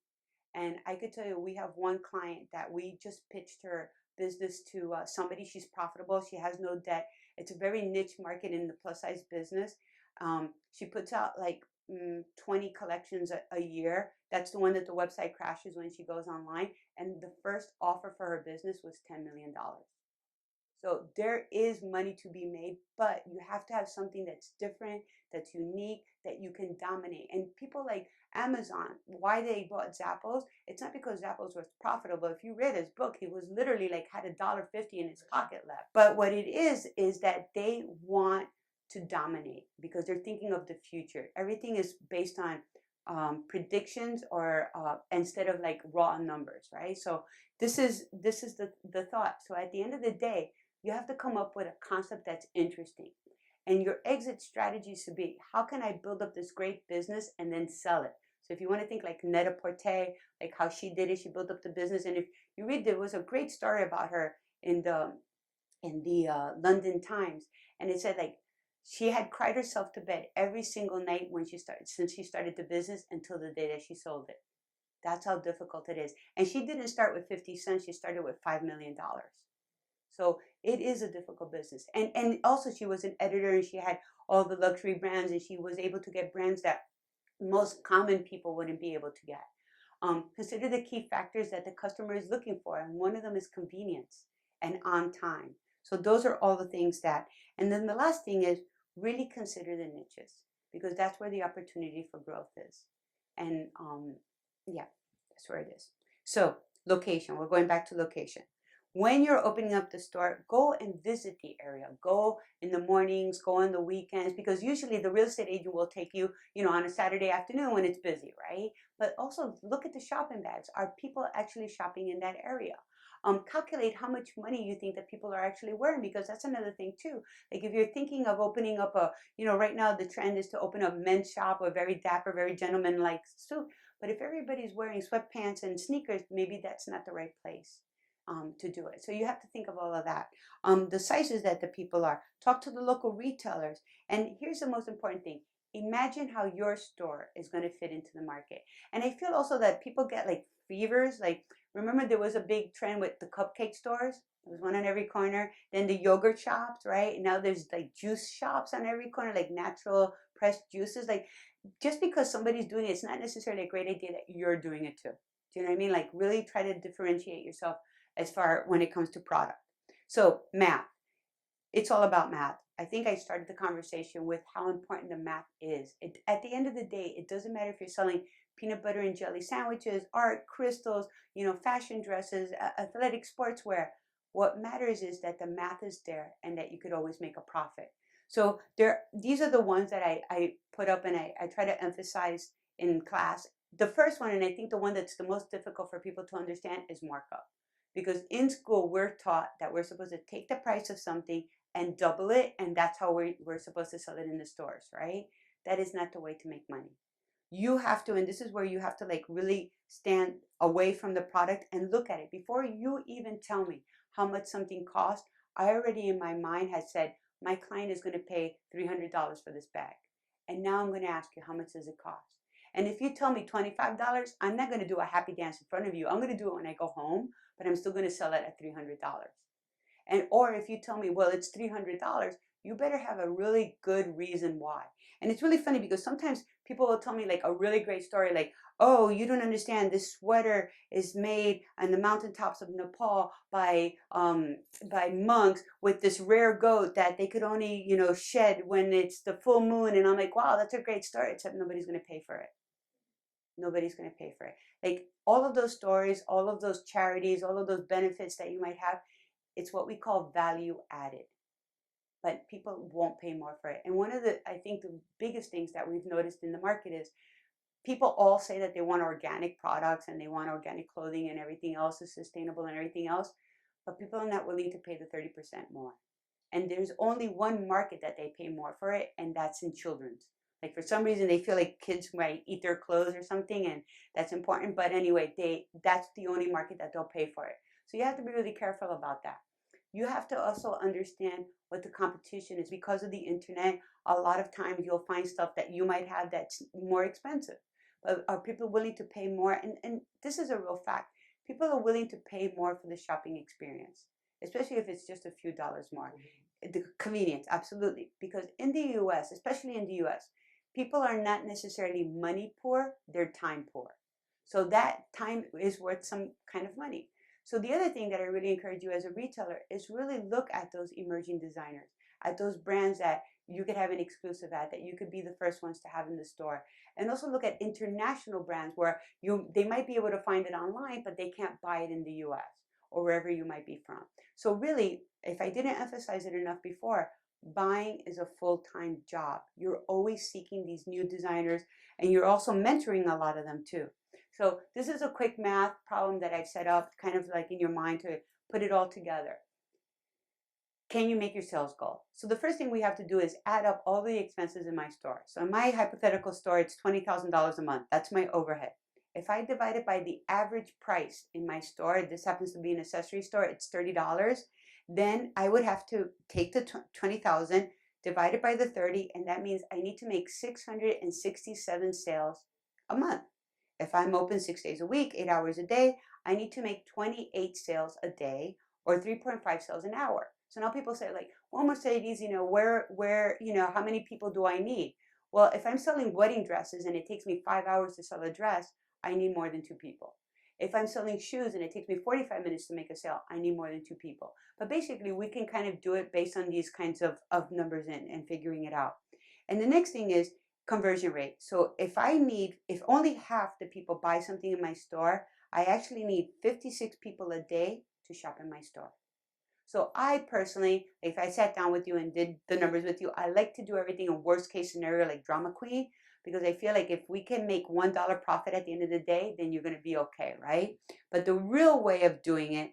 And I could tell you, we have one client that we just pitched her business to somebody. She's profitable. She has no debt. It's a very niche market in the plus size business. She puts out like 20 collections a year. That's the one that the website crashes when she goes online. And the first offer for her business was $10 million. So there is money to be made, but you have to have something that's different, that's unique, that you can dominate. And people like Amazon, why they bought Zappos, it's not because Zappos was profitable. If you read his book, he was literally like had $1.50 in his pocket left. But what it is that they want to dominate because they're thinking of the future. Everything is based on predictions or instead of like raw numbers, right? So this is the thought. So at the end of the day, you have to come up with a concept that's interesting. And your exit strategy should be, how can I build up this great business and then sell it? So if you want to think like Net-a-Porter, like how she did it, she built up the business. And if you read, there was a great story about her in the London Times. And it said like, she had cried herself to bed every single night since she started the business until the day that she sold it. That's how difficult it is. And she didn't start with 50 cents. She started with $5 million. So it is a difficult business. And also she was an editor and she had all the luxury brands and she was able to get brands that most common people wouldn't be able to get. Consider the key factors that the customer is looking for. And one of them is convenience and on time. So those are all the things and then the last thing is really consider the niches because that's where the opportunity for growth is. And yeah, that's where it is. So location, we're going back to location. When you're opening up the store, go and visit the area. Go in the mornings, go on the weekends, because usually the real estate agent will take you, on a Saturday afternoon when it's busy, right? But also look at the shopping bags. Are people actually shopping in that area? Calculate how much money you think that people are actually wearing, because that's another thing too. Like if you're thinking of opening up right now the trend is to open up men's shop, a very dapper, very gentleman-like suit. But if everybody's wearing sweatpants and sneakers, maybe that's not the right place to do it. So you have to think of all of that. The sizes that the people are. Talk to the local retailers. And here's the most important thing. Imagine how your store is going to fit into the market. And I feel also that people get like fevers. Like, remember there was a big trend with the cupcake stores? There was one on every corner. Then the yogurt shops, right? Now there's like juice shops on every corner, like natural pressed juices. Like, just because somebody's doing it, it's not necessarily a great idea that you're doing it too. Do you know what I mean? Like, really try to differentiate yourself as far when it comes to product. So math, it's all about math. I think I started the conversation with how important the math is. At the end of the day, it doesn't matter if you're selling peanut butter and jelly sandwiches, art, crystals, fashion dresses, athletic sportswear. What matters is that the math is there and that you could always make a profit. So these are the ones that I put up and I try to emphasize in class. The first one, and I think the one that's the most difficult for people to understand, is markup. Because in school, we're taught that we're supposed to take the price of something and double it, and that's how we're supposed to sell it in the stores, right? That is not the way to make money. You have to, and this is where you have to like really stand away from the product and look at it. Before you even tell me how much something costs, I already in my mind had said, my client is going to pay $300 for this bag. And now I'm going to ask you, how much does it cost? And if you tell me $25, I'm not going to do a happy dance in front of you. I'm going to do it when I go home, but I'm still going to sell it at $300. And or if you tell me, well, it's $300, you better have a really good reason why. And it's really funny because sometimes people will tell me like a really great story, like, oh, you don't understand. This sweater is made on the mountaintops of Nepal by monks with this rare goat that they could only, shed when it's the full moon. And I'm like, wow, that's a great story. Except nobody's going to pay for it. Nobody's going to pay for it. Like all of those stories, all of those charities, all of those benefits that you might have, it's what we call value added, but people won't pay more for it. And one of I think the biggest things that we've noticed in the market is people all say that they want organic products and they want organic clothing and everything else is sustainable and everything else, but people are not willing to pay the 30% more. And there's only one market that they pay more for it, and that's in children's. Like for some reason they feel like kids might eat their clothes or something, and that's important. But anyway, that's the only market that they'll pay for it. So you have to be really careful about that. You have to also understand what the competition is. Because of the internet, a lot of times you'll find stuff that you might have that's more expensive. But are people willing to pay more? And this is a real fact. People are willing to pay more for the shopping experience, especially if it's just a few dollars more. The convenience, absolutely. Because in the US, especially in the US, people are not necessarily money poor, they're time poor. So that time is worth some kind of money. So the other thing that I really encourage you as a retailer is really look at those emerging designers, at those brands that you could have an exclusive at, that you could be the first ones to have in the store. And also look at international brands where they might be able to find it online, but they can't buy it in the US or wherever you might be from. So really, if I didn't emphasize it enough before, buying is a full-time job. You're always seeking these new designers, and you're also mentoring a lot of them too. So this is a quick math problem that I've set up kind of like in your mind to put it all together. Can you make your sales goal? So the first thing we have to do is add up all the expenses in my store. So in my hypothetical store, it's $20,000 a month. That's my overhead. If I divide it by the average price in my store, this happens to be an accessory store, it's $30, then I would have to take the 20,000, divide it by the 30, and that means I need to make 667 sales a month. If I'm open 6 days a week, 8 hours a day, I need to make 28 sales a day or 3.5 sales an hour. So now people say like, well, Mercedes, how many people do I need? Well, if I'm selling wedding dresses and it takes me 5 hours to sell a dress, I need more than 2 people. If I'm selling shoes and it takes me 45 minutes to make a sale, I need more than 2 people. But basically, we can kind of do it based on these kinds of numbers and figuring it out. And the next thing is conversion rate. So if only half the people buy something in my store, I actually need 56 people a day to shop in my store. So I personally, if I sat down with you and did the numbers with you, I like to do everything in worst case scenario like drama queen, because I feel like if we can make $1 profit at the end of the day, then you're going to be okay, right? But the real way of doing it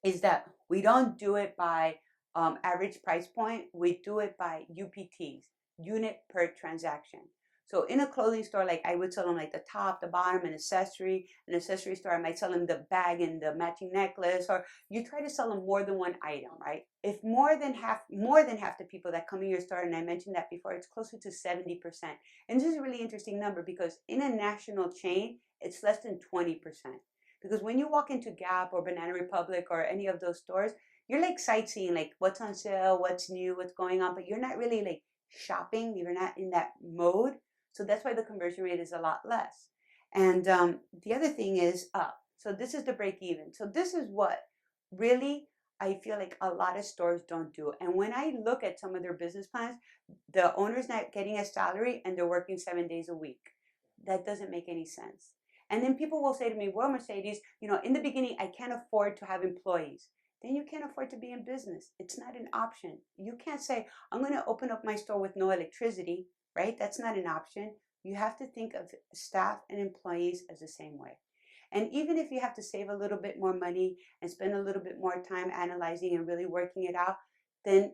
is that we don't do it by average price point. We do it by UPTs, unit per transaction. So in a clothing store, like I would sell them like the top, the bottom, an accessory. An accessory store, I might sell them the bag and the matching necklace, or you try to sell them more than one item, right? If more than half the people that come in your store, and I mentioned that before, it's closer to 70%. And this is a really interesting number because in a national chain, it's less than 20%. Because when you walk into Gap or Banana Republic or any of those stores, you're like sightseeing, like what's on sale, what's new, what's going on, but you're not really like shopping. You're not in that mode. So that's why the conversion rate is a lot less. And the other thing is, so this is the break even. So this is what really I feel like a lot of stores don't do. And when I look at some of their business plans, the owner's not getting a salary and they're working 7 days a week. That doesn't make any sense. And then people will say to me, well, Mercedes, in the beginning, I can't afford to have employees. Then you can't afford to be in business. It's not an option. You can't say, I'm going to open up my store with no electricity, right? That's not an option. You have to think of staff and employees as the same way. And even if you have to save a little bit more money and spend a little bit more time analyzing and really working it out, then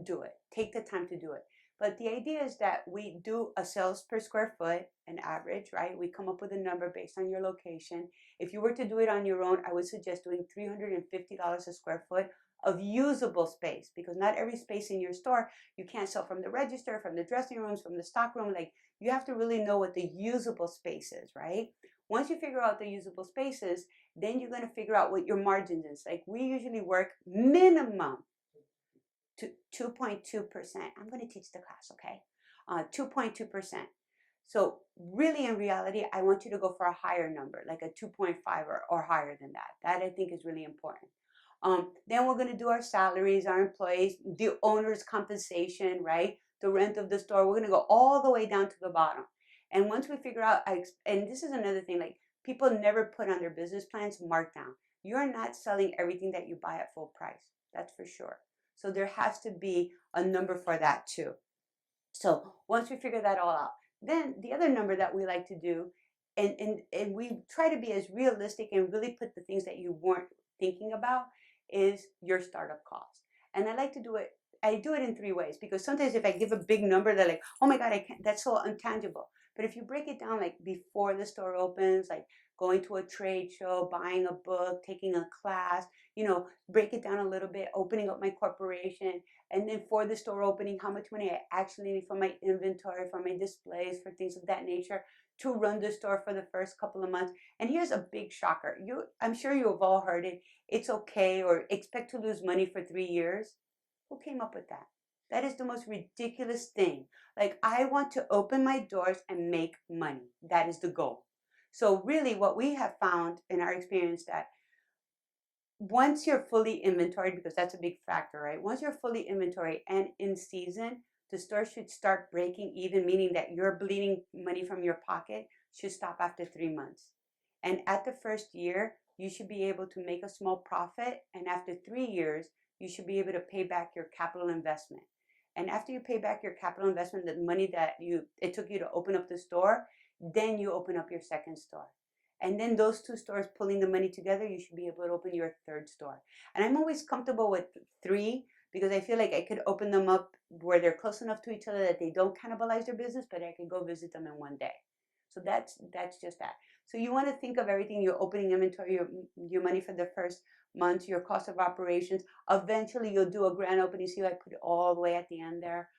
do it. Take the time to do it. But the idea is that we do a sales per square foot, an average, right? We come up with a number based on your location. If you were to do it on your own, I would suggest doing $350 a square foot of usable space, because not every space in your store, you can't sell from the register, from the dressing rooms, from the stock room. Like, you have to really know what the usable space is, right? Once you figure out the usable spaces, then you're going to figure out what your margins is. Like, we usually work minimum to 2.2%. I'm going to teach the class, okay? 2.2%. So really, in reality, I want you to go for a higher number, like a 2.5 or higher than that. That I think is really important. Then we're going to do our salaries, our employees, the owner's compensation, right? The rent of the store. We're going to go all the way down to the bottom. And once we figure out, and this is another thing, like, people never put on their business plans markdown. You're not selling everything that you buy at full price. That's for sure. So there has to be a number for that too. So once we figure that all out, then the other number that we like to do, and we try to be as realistic and really put the things that you weren't thinking about, is your startup cost. And I like to do it, I do it in 3 ways, because sometimes if I give a big number, they're like, oh my God, I can't, that's so intangible. But if you break it down, like before the store opens, like going to a trade show, buying a book, taking a class, break it down a little bit, opening up my corporation, and then for the store opening, how much money I actually need for my inventory, for my displays, for things of that nature, to run the store for the first couple of months. And here's a big shocker. I'm sure you have all heard it. It's okay, or expect to lose money for 3 years. Who came up with that? That is the most ridiculous thing. Like, I want to open my doors and make money. That is the goal. So really, what we have found in our experience, that once you're fully inventoried, because that's a big factor, right? Once you're fully inventoried and in season, the store should start breaking even, meaning that you're bleeding money from your pocket, should stop after 3 months. And at the first year, you should be able to make a small profit. And after 3 years, you should be able to pay back your capital investment. And after you pay back your capital investment, the money that it took you to open up the store, then you open up your second store. And then those 2 stores pulling the money together, you should be able to open your third store. And I'm always comfortable with 3, because I feel like I could open them up where they're close enough to each other that they don't cannibalize their business, but I can go visit them in one day. So that's just that. So you want to think of everything: your opening inventory, your money for the first month, your cost of operations. Eventually, you'll do a grand opening. See, I put it all the way at the end there.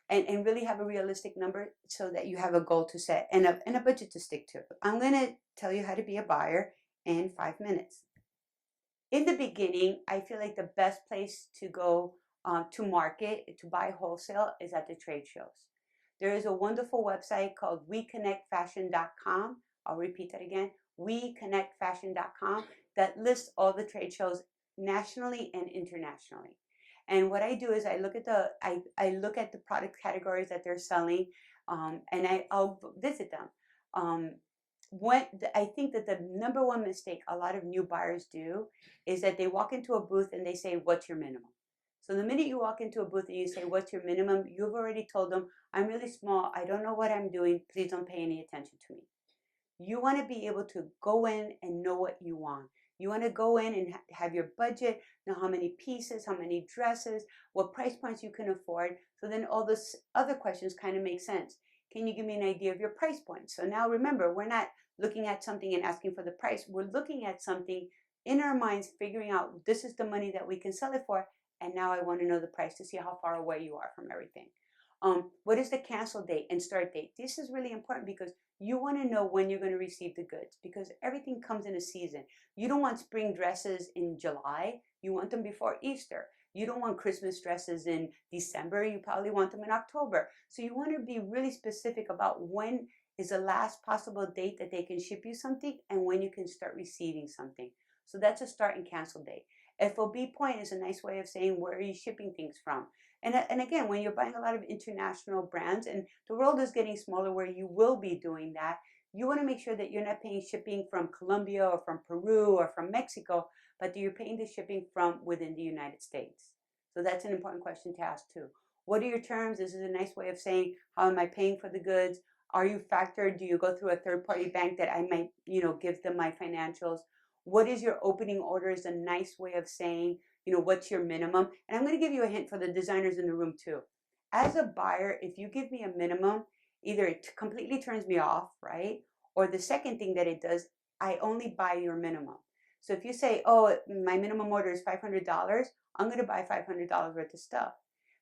And really have a realistic number, so that you have a goal to set and a budget to stick to. I'm going to tell you how to be a buyer in 5 minutes. In the beginning, I feel like the best place to go to market, to buy wholesale, is at the trade shows. There is a wonderful website called WeConnectFashion.com. I'll repeat that again, WeConnectFashion.com, that lists all the trade shows nationally and internationally. And what I do is I look at the product categories that they're selling, and I'll visit them. I think that the number one mistake a lot of new buyers do is that they walk into a booth and they say, "What's your minimum?" So the minute you walk into a booth and you say, "What's your minimum?" you've already told them, "I'm really small. I don't know what I'm doing. Please don't pay any attention to me." You want to be able to go in and know what you want. You want to go in and have your budget, know how many pieces, how many dresses, what price points you can afford. So then all those other questions kind of make sense. Can you give me an idea of your price point? So now remember, we're not looking at something and asking for the price. We're looking at something in our minds, figuring out, this is the money that we can sell it for. And now I want to know the price to see how far away you are from everything. What is the cancel date and start date? This is really important, because you want to know when you're going to receive the goods, because everything comes in a season. You don't want spring dresses in July. You want them before Easter. You don't want Christmas dresses in December. You probably want them in October. So you want to be really specific about when is the last possible date that they can ship you something, and when you can start receiving something. So that's a start and cancel date. FOB point is a nice way of saying, where are you shipping things from? And again, when you're buying a lot of international brands, and the world is getting smaller where you will be doing that, you want to make sure that you're not paying shipping from Colombia or from Peru or from Mexico, but that you're paying the shipping from within the United States. So that's an important question to ask too. What are your terms? This is a nice way of saying, how am I paying for the goods? Are you factored? Do you go through a third-party bank that I might, give them my financials? What is your opening order? Is a nice way of saying, what's your minimum? And I'm going to give you a hint for the designers in the room too. As a buyer, if you give me a minimum, either it completely turns me off, right? Or the second thing that it does, I only buy your minimum. So if you say, oh, my minimum order is $500, I'm going to buy $500 worth of stuff.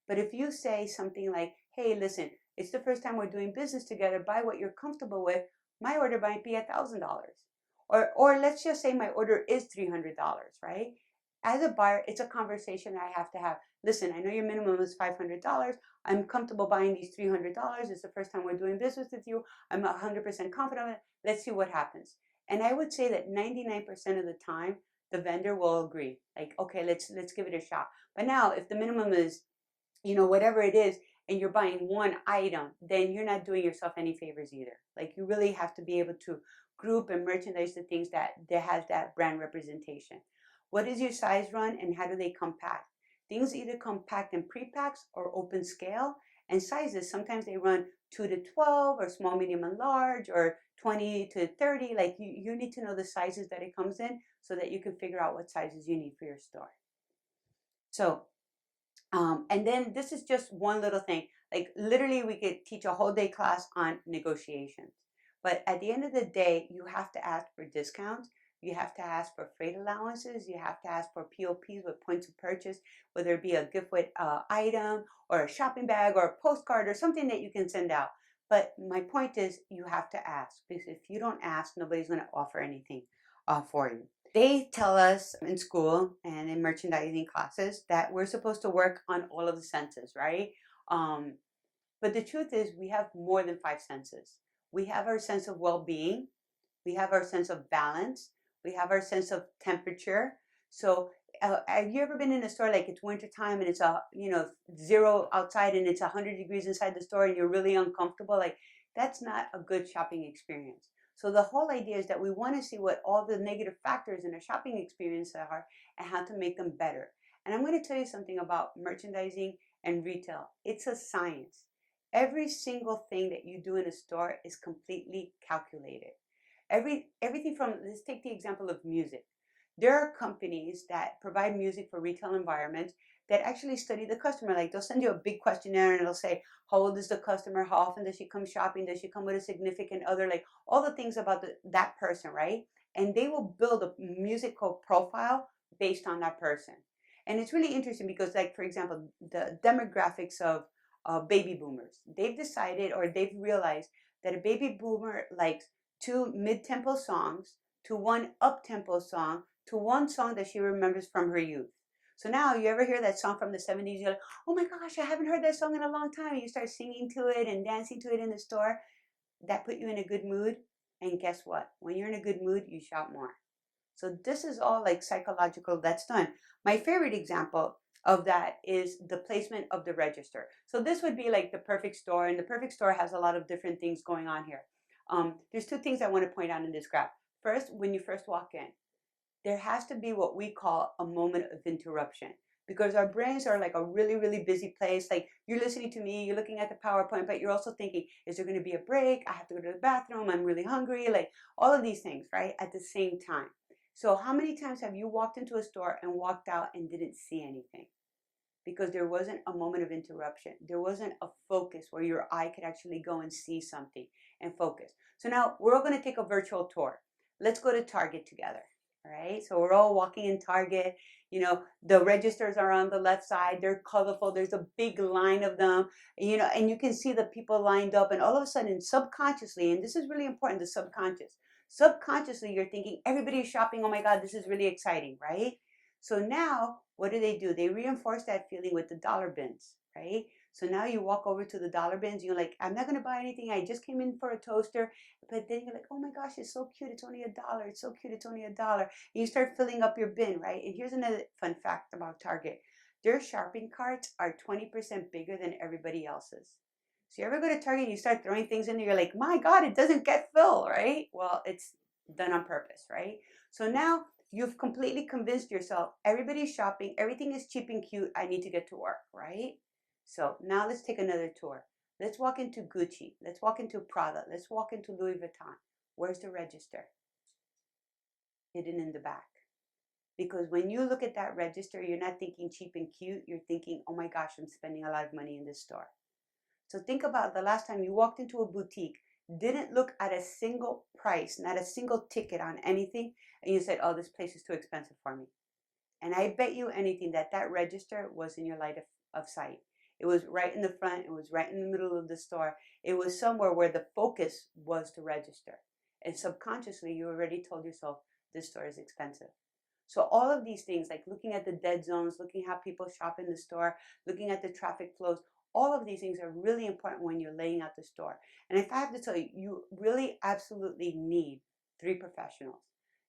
But if you say something like, hey, listen, it's the first time we're doing business together, buy what you're comfortable with, my order might be $1,000. Or let's just say my order is $300, right? As a buyer, it's a conversation I have to have. Listen, I know your minimum is $500. I'm comfortable buying these $300. It's the first time we're doing business with you. I'm 100% confident. Let's see what happens. And I would say that 99% of the time, the vendor will agree. Like, okay, let's give it a shot. But now, if the minimum is, whatever it is, and you're buying one item, then you're not doing yourself any favors either. Like, you really have to be able to group and merchandise the things that has that brand representation. What is your size run and how do they compact? Things either compact in pre-packs or open scale. And sizes, sometimes they run 2 to 12 or small, medium, and large, or 20 to 30. Like, you need to know the sizes that it comes in so that you can figure out what sizes you need for your store. So and then this is just one little thing. Like, literally, we could teach a whole day class on negotiations. But at the end of the day, you have to ask for discounts. You have to ask for freight allowances. You have to ask for POPs with points of purchase, whether it be a gift with item or a shopping bag or a postcard or something that you can send out. But my point is, you have to ask, because if you don't ask, nobody's going to offer anything for you. They tell us in school and in merchandising classes that we're supposed to work on all of the senses, right? Um, but the truth is, we have more than five senses. We have our sense of well being, we have our sense of balance, we have our sense of temperature. So, have you ever been in a store like it's wintertime and it's 0 outside and it's 100 degrees inside the store and you're really uncomfortable? Like, that's not a good shopping experience. So the whole idea is that we want to see what all the negative factors in a shopping experience are and how to make them better. And I'm going to tell you something about merchandising and retail. It's a science. Every single thing that you do in a store is completely calculated. Everything from, let's take the example of music. There are companies that provide music for retail environments that actually study the customer. Like, they'll send you a big questionnaire and it'll say, how old is the customer? How often does she come shopping? Does she come with a significant other? Like, all the things about that person, right? And they will build a musical profile based on that person. And it's really interesting because, like, for example, the demographics of baby boomers, they've decided or they've realized that a baby boomer likes two mid-tempo songs, to one up-tempo song, to one song that she remembers from her youth. So now, you ever hear that song from the 70s, you're like, oh my gosh, I haven't heard that song in a long time. And you start singing to it and dancing to it in the store. That put you in a good mood. And guess what? When you're in a good mood, you shop more. So this is all like psychological that's done. My favorite example of that is the placement of the register. So this would be like the perfect store, and the perfect store has a lot of different things going on here. There's two things I want to point out in this graph. First, when you first walk in, there has to be what we call a moment of interruption, because our brains are like a really, really busy place. Like, you're listening to me, you're looking at the PowerPoint, but you're also thinking, is there going to be a break? I have to go to the bathroom. I'm really hungry. Like, all of these things, right? At the same time. So how many times have you walked into a store and walked out and didn't see anything? Because there wasn't a moment of interruption. There wasn't a focus where your eye could actually go and see something and focus. So now we're all going to take a virtual tour. Let's go to Target together. All right. So we're all walking in Target. The registers are on the left side. They're colorful. There's a big line of them, and you can see the people lined up. And all of a sudden, subconsciously, and this is really important, the subconsciously, you're thinking, everybody's shopping. Oh my God, this is really exciting, right? So now, what do? They reinforce that feeling with the dollar bins, right? So now you walk over to the dollar bins, you're like, I'm not going to buy anything. I just came in for a toaster. But then you're like, oh my gosh, it's so cute. It's only $1. It's so cute. It's only $1. And you start filling up your bin, right? And here's another fun fact about Target. Their shopping carts are 20% bigger than everybody else's. So you ever go to Target and you start throwing things in there, you're like, my God, it doesn't get full, right? Well, it's done on purpose, right? So now you've completely convinced yourself, everybody's shopping, everything is cheap and cute, I need to get to work, right? So now let's take another tour. Let's walk into Gucci. Let's walk into Prada. Let's walk into Louis Vuitton. Where's the register? Hidden in the back. Because when you look at that register, you're not thinking cheap and cute. You're thinking, oh my gosh, I'm spending a lot of money in this store. So think about the last time you walked into a boutique. didn't look at a single price, not a single ticket on anything, and you said, oh, this place is too expensive for me. And I bet you anything that that register was in your light of sight. It was right in the front. It was right in the middle of the store. It was somewhere where the focus was to register. And subconsciously, you already told yourself, this store is expensive. So all of these things, like looking at the dead zones, looking how people shop in the store, looking at the traffic flows, all of these things are really important when you're laying out the store. And if I have to tell you, you really absolutely need three professionals.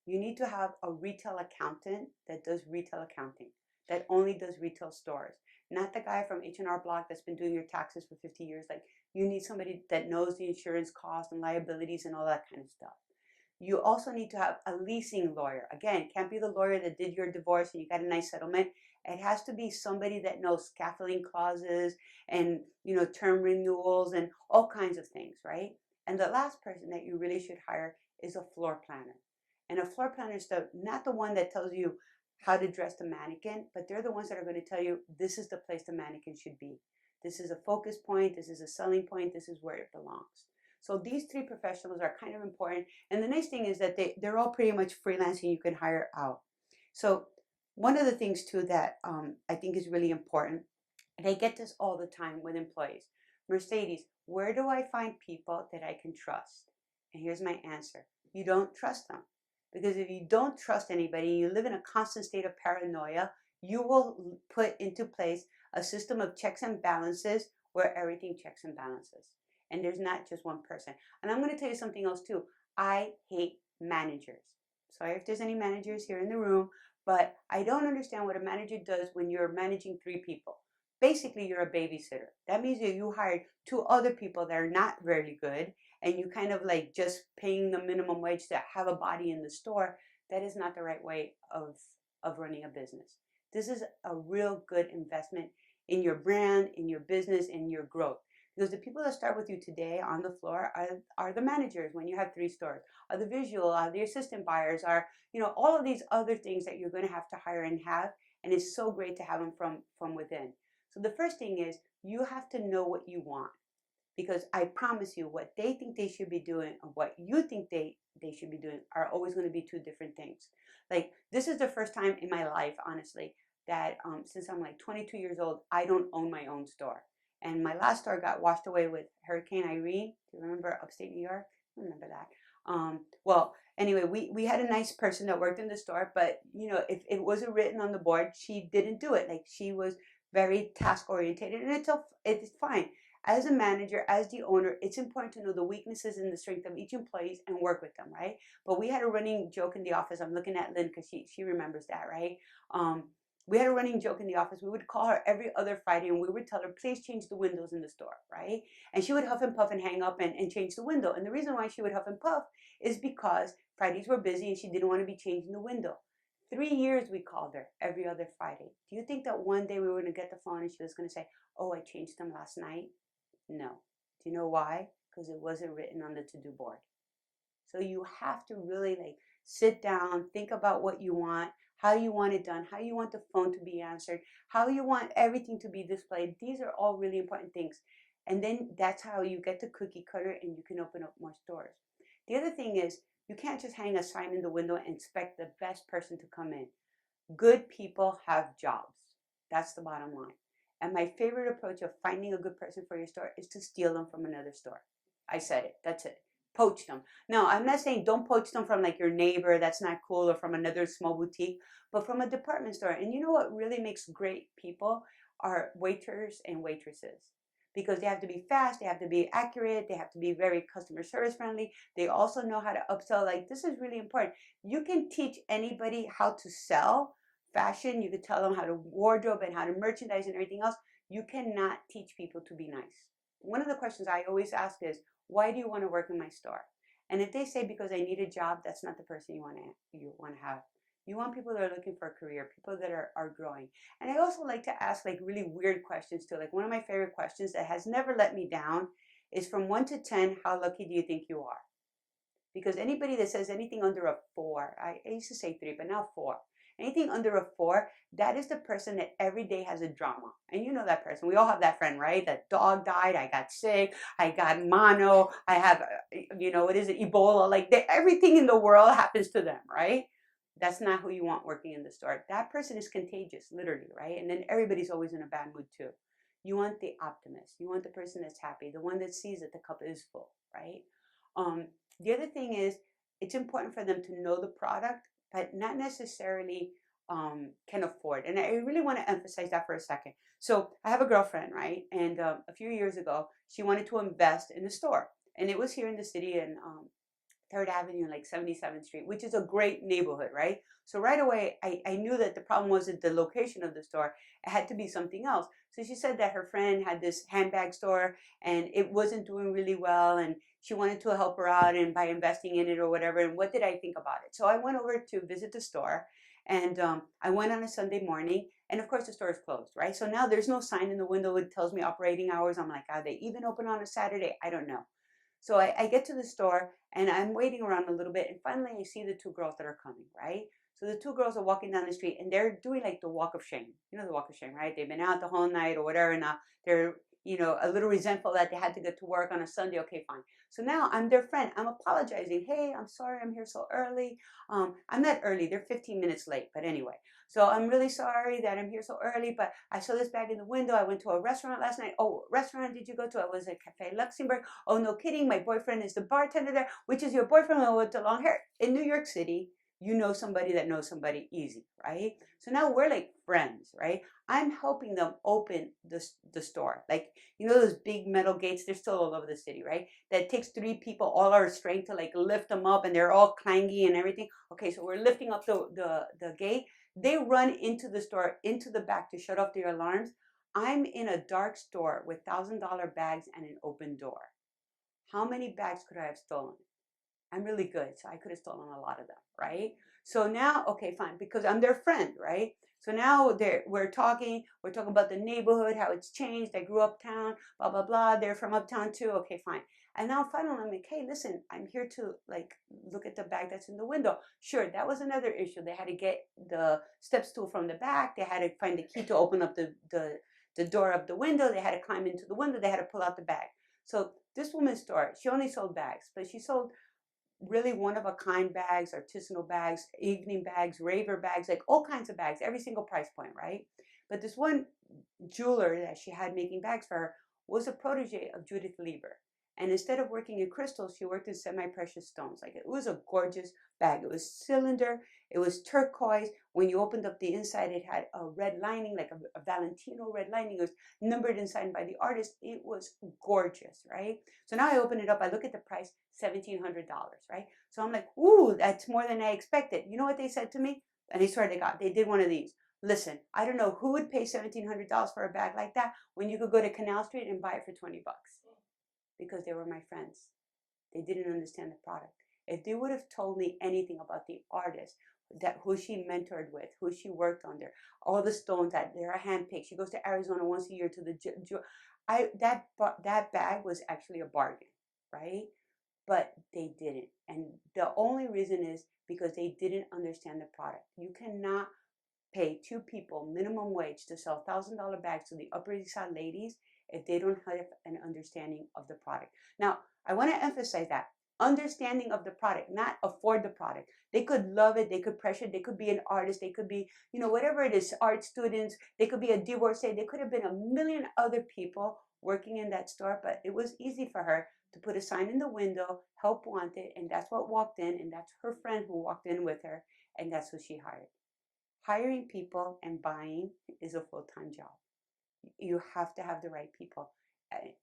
You need to have a retail accountant that does retail accounting, that only does retail stores, not the guy from H&R Block that's been doing your taxes for 50 years. Like, you need somebody that knows the insurance costs and liabilities and all that kind of stuff. You also need to have a leasing lawyer. Again, can't be the lawyer that did your divorce and you got a nice settlement. It has to be somebody that knows scaffolding clauses and, term renewals and all kinds of things, right? And the last person that you really should hire is a floor planner. And a floor planner is not the one that tells you how to dress the mannequin, but they're the ones that are going to tell you this is the place the mannequin should be. This is a focus point. This is a selling point. This is where it belongs. So these three professionals are kind of important. And the nice thing is that they're all pretty much freelancing. You can hire out. So one of the things too that I think is really important, and I get this all the time with employees. Mercedes, where do I find people that I can trust? And here's my answer. You don't trust them. Because if you don't trust anybody, you live in a constant state of paranoia, you will put into place a system of checks and balances where everything checks and balances. And there's not just one person. And I'm going to tell you something else too. I hate managers. Sorry if there's any managers here in the room, but I don't understand what a manager does when you're managing three people. Basically, you're a babysitter. That means that you hired two other people that are not very good, and you kind of like just paying the minimum wage to have a body in the store. That is not the right way of running a business. This is a real good investment in your brand, in your business, in your growth. Because the people that start with you today on the floor are the managers when you have three stores, are the visual, are the assistant buyers, are, all of these other things that you're going to hire and have. And it's so great to have them from within. So the first thing is you have to know what you want. Because I promise you, what they think they should be doing and what you think they should be doing are always going to be two different things. Like, this is the first time in my life, honestly, that since I'm like 22 years old, I don't own my own store. And my last store got washed away with Hurricane Irene. Do you remember upstate New York? I remember that. Well, anyway, we had a nice person that worked in the store, but if it wasn't written on the board, she didn't do it. Like, she was very task oriented, and it's fine. As a manager, as the owner, it's important to know the weaknesses and the strength of each employee and work with them, right? But we had a running joke in the office. I'm looking at Lynn because she remembers that, right? We had a running joke in the office. We would call her every other Friday and we would tell her, please change the windows in the store, right? And she would huff and puff and hang up and change the window. And the reason why she would huff and puff is because Fridays were busy and she didn't want to be changing the window. 3 years we called her every other Friday. Do you think that one day we were going to get the phone and she was going to say, oh, I changed them last night? No. Do you know why? Because it wasn't written on the to-do board. So you have to really sit down, think about what you want, how you want it done, how you want the phone to be answered, how you want everything to be displayed. These are all really important things. And then that's how you get the cookie cutter and you can open up more stores. The other thing is, you can't just hang a sign in the window and expect the best person to come in. Good people have jobs. That's the bottom line. And my favorite approach of finding a good person for your store is to steal them from another store. I said it. That's it. Poach them. Now, I'm not saying don't poach them from your neighbor. That's not cool. Or from another small boutique. But from a department store. And you know what really makes great people are waiters and waitresses. Because they have to be fast. They have to be accurate. They have to be very customer service friendly. They also know how to upsell. This is really important. You can teach anybody how to sell fashion. You could tell them how to wardrobe and how to merchandise and everything else. You cannot teach people to be nice. One of the questions I always ask is, why do you want to work in my store? And if they say because I need a job, that's not the person you want to have. You want people that are looking for a career, people that are growing. And I also like to ask really weird questions too. One of my favorite questions that has never let me down is, from 1 to 10, how lucky do you think you are? Because anybody that says anything under a 4, I used to say 3, but now 4. Anything under a 4, that is the person that every day has a drama. And you know that person. We all have that friend, right? That dog died, I got sick, I got mono, I have, what is it, Ebola? Like everything in the world happens to them, right? That's not who you want working in the store. That person is contagious, literally, right? And then everybody's always in a bad mood too. You want the optimist. You want the person that's happy, the one that sees that the cup is full, right? Um, the other thing is, it's important for them to know the product, but not necessarily can afford. And I really want to emphasize that for a second. So I have a girlfriend, right? And a few years ago, she wanted to invest in a store. And it was here in the city in Third Avenue, like 77th Street, which is a great neighborhood, right? So right away, I knew that the problem wasn't the location of the store. It had to be something else. So she said that her friend had this handbag store and it wasn't doing really well. And she wanted to help her out and by investing in it or whatever. And what did I think about it? So I went over to visit the store and I went on a Sunday morning. And of course, the store is closed, right? So now there's no sign in the window that tells me operating hours. I'm like, are they even open on a Saturday? I don't know. So I get to the store and I'm waiting around a little bit. And finally, I see the two girls that are coming, right? So the two girls are walking down the street and they're doing like the walk of shame. You know, the walk of shame, right? They've been out the whole night or whatever. And now they're, a little resentful that they had to get to work on a Sunday. Okay, fine. So now I'm their friend. I'm apologizing. Hey, I'm sorry I'm here so early. I'm not early. They're 15 minutes late. But anyway, so I'm really sorry that I'm here so early. But I saw this bag in the window. I went to a restaurant last night. Oh, restaurant did you go to? I was at Cafe Luxembourg. Oh, no kidding. My boyfriend is the bartender there, which is your boyfriend with the long hair. In New York City, you know somebody that knows somebody easy, right? So now we're like friends, right? I'm helping them open the store. Like, those big metal gates, they're still all over the city, right? That takes 3 people, all our strength to like lift them up and they're all clangy and everything. Okay, so we're lifting up the gate. They run into the store, into the back to shut off their alarms. I'm in a dark store with $1,000 bags and an open door. How many bags could I have stolen? I'm really good, so I could have stolen a lot of them, right? So now, okay, fine, because I'm their friend, right? So now we're talking about the neighborhood, how it's changed. I grew uptown, blah, blah, blah. They're from uptown too. Okay, fine. And now finally I'm like, hey, listen, I'm here to like look at the bag that's in the window. Sure, that was another issue. They had to get the step stool from the back. They had to find the key to open up the door of the window. They had to climb into the window. They had to pull out the bag. So this woman's store, she only sold bags, but she sold really one-of-a-kind bags, artisanal bags, evening bags, raver bags, like all kinds of bags, every single price point, right? But this one jeweler that she had making bags for her was a protege of Judith Lieber. And instead of working in crystals, she worked in semi-precious stones. Like it was a gorgeous bag. It was cylinder. It was turquoise. When you opened up the inside, it had a red lining, like a Valentino red lining. It was numbered inside by the artist. It was gorgeous, right? So now I open it up. I look at the price, $1,700, right? So I'm like, ooh, that's more than I expected. You know what they said to me? And I swear to God, they did one of these. Listen, I don't know who would pay $1,700 for a bag like that when you could go to Canal Street and buy it for 20 bucks. Because they were my friends. They didn't understand the product. If they would have told me anything about the artist, that who she mentored with, who she worked under, all the stones that they're handpicked. She goes to Arizona once a year to the that bag was actually a bargain, right? But they didn't, and the only reason is because they didn't understand the product. You cannot pay 2 people minimum wage to sell $1,000 bags to the Upper East Side ladies if they don't have an understanding of the product. Now, I want to emphasize that understanding of the product, not afford the product. They could love it, they could pressure, they could be an artist, they could be, whatever it is, art students, they could be a divorcee, they could have been a million other people working in that store, but it was easy for her to put a sign in the window, help wanted, and that's what walked in, and that's her friend who walked in with her, and that's who she hired. Hiring people and buying is a full-time job. You have to have the right people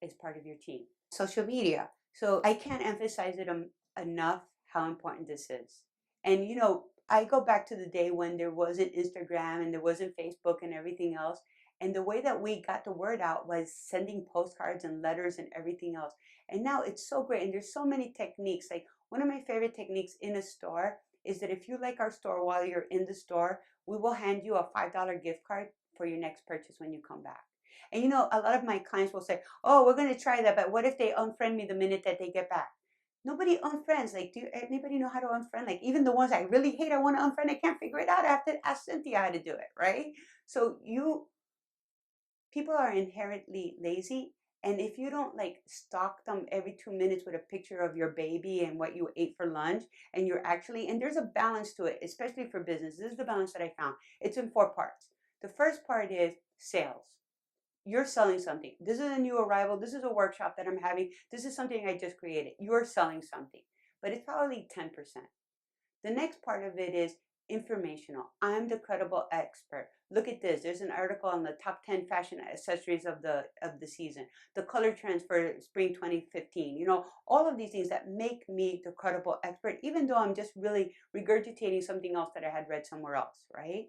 as part of your team. Social media. So I can't emphasize it enough how important this is. And I go back to the day when there wasn't Instagram and there wasn't Facebook and everything else. And the way that we got the word out was sending postcards and letters and everything else. And now it's so great. And there's so many techniques. Like one of my favorite techniques in a store is that if you like our store while you're in the store, we will hand you a $5 gift card for your next purchase when you come back. And a lot of my clients will say, oh, we're going to try that, but what if they unfriend me the minute that they get back? Nobody unfriends. Like, do anybody know how to unfriend? Like, even the ones I really hate, I want to unfriend. I can't figure it out. I have to ask Cynthia how to do it, right? So people are inherently lazy. And if you don't like stalk them every 2 minutes with a picture of your baby and what you ate for lunch, and you're actually, and there's a balance to it, especially for business. This is the balance that I found. It's in 4 parts. The first part is sales. You're selling something. This is a new arrival. This is a workshop that I'm having. This is something I just created. You're selling something, but it's probably 10%. The next part of it is informational. I'm the credible expert. Look at this. There's an article on the top 10 fashion accessories of the season. The color trends for spring 2015. You know, all of these things that make me the credible expert, even though I'm just really regurgitating something else that I had read somewhere else, right?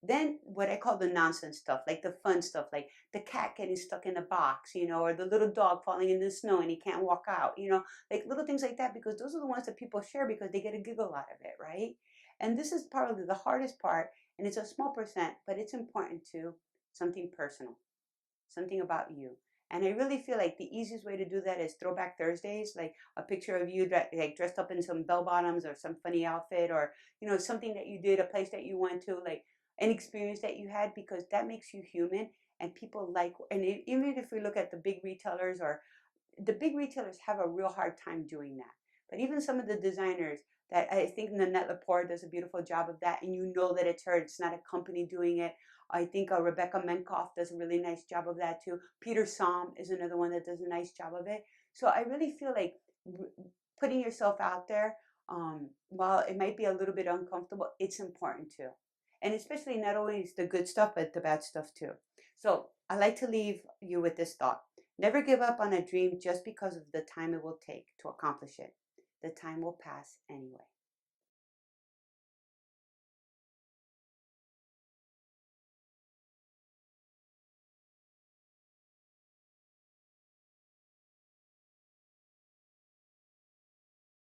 Then what I call the nonsense stuff, like the fun stuff, like the cat getting stuck in a box, you know, or the little dog falling in the snow and he can't walk out, you know, like little things like that, because those are the ones that people share because they get a giggle out of it, right? And this is probably the hardest part, and it's a small percent, but it's important too. Something personal, something about you. And I really feel like the easiest way to do that is Throwback Thursdays, like a picture of you that like dressed up in some bell bottoms or some funny outfit, or you know, something that you did, a place that you went to, like an experience that you had, because that makes you human. And people like, and even if we look at the big retailers, or the big retailers have a real hard time doing that. But even some of the designers, that I think Nanette Lepore does a beautiful job of that, and you know that it's her, it's not a company doing it. I think Rebecca Menkoff does a really nice job of that too. Peter Som is another one that does a nice job of it. So I really feel like putting yourself out there, while it might be a little bit uncomfortable, it's important too. And especially not always the good stuff, but the bad stuff too. So I like to leave you with this thought. Never give up on a dream just because of the time it will take to accomplish it. The time will pass anyway.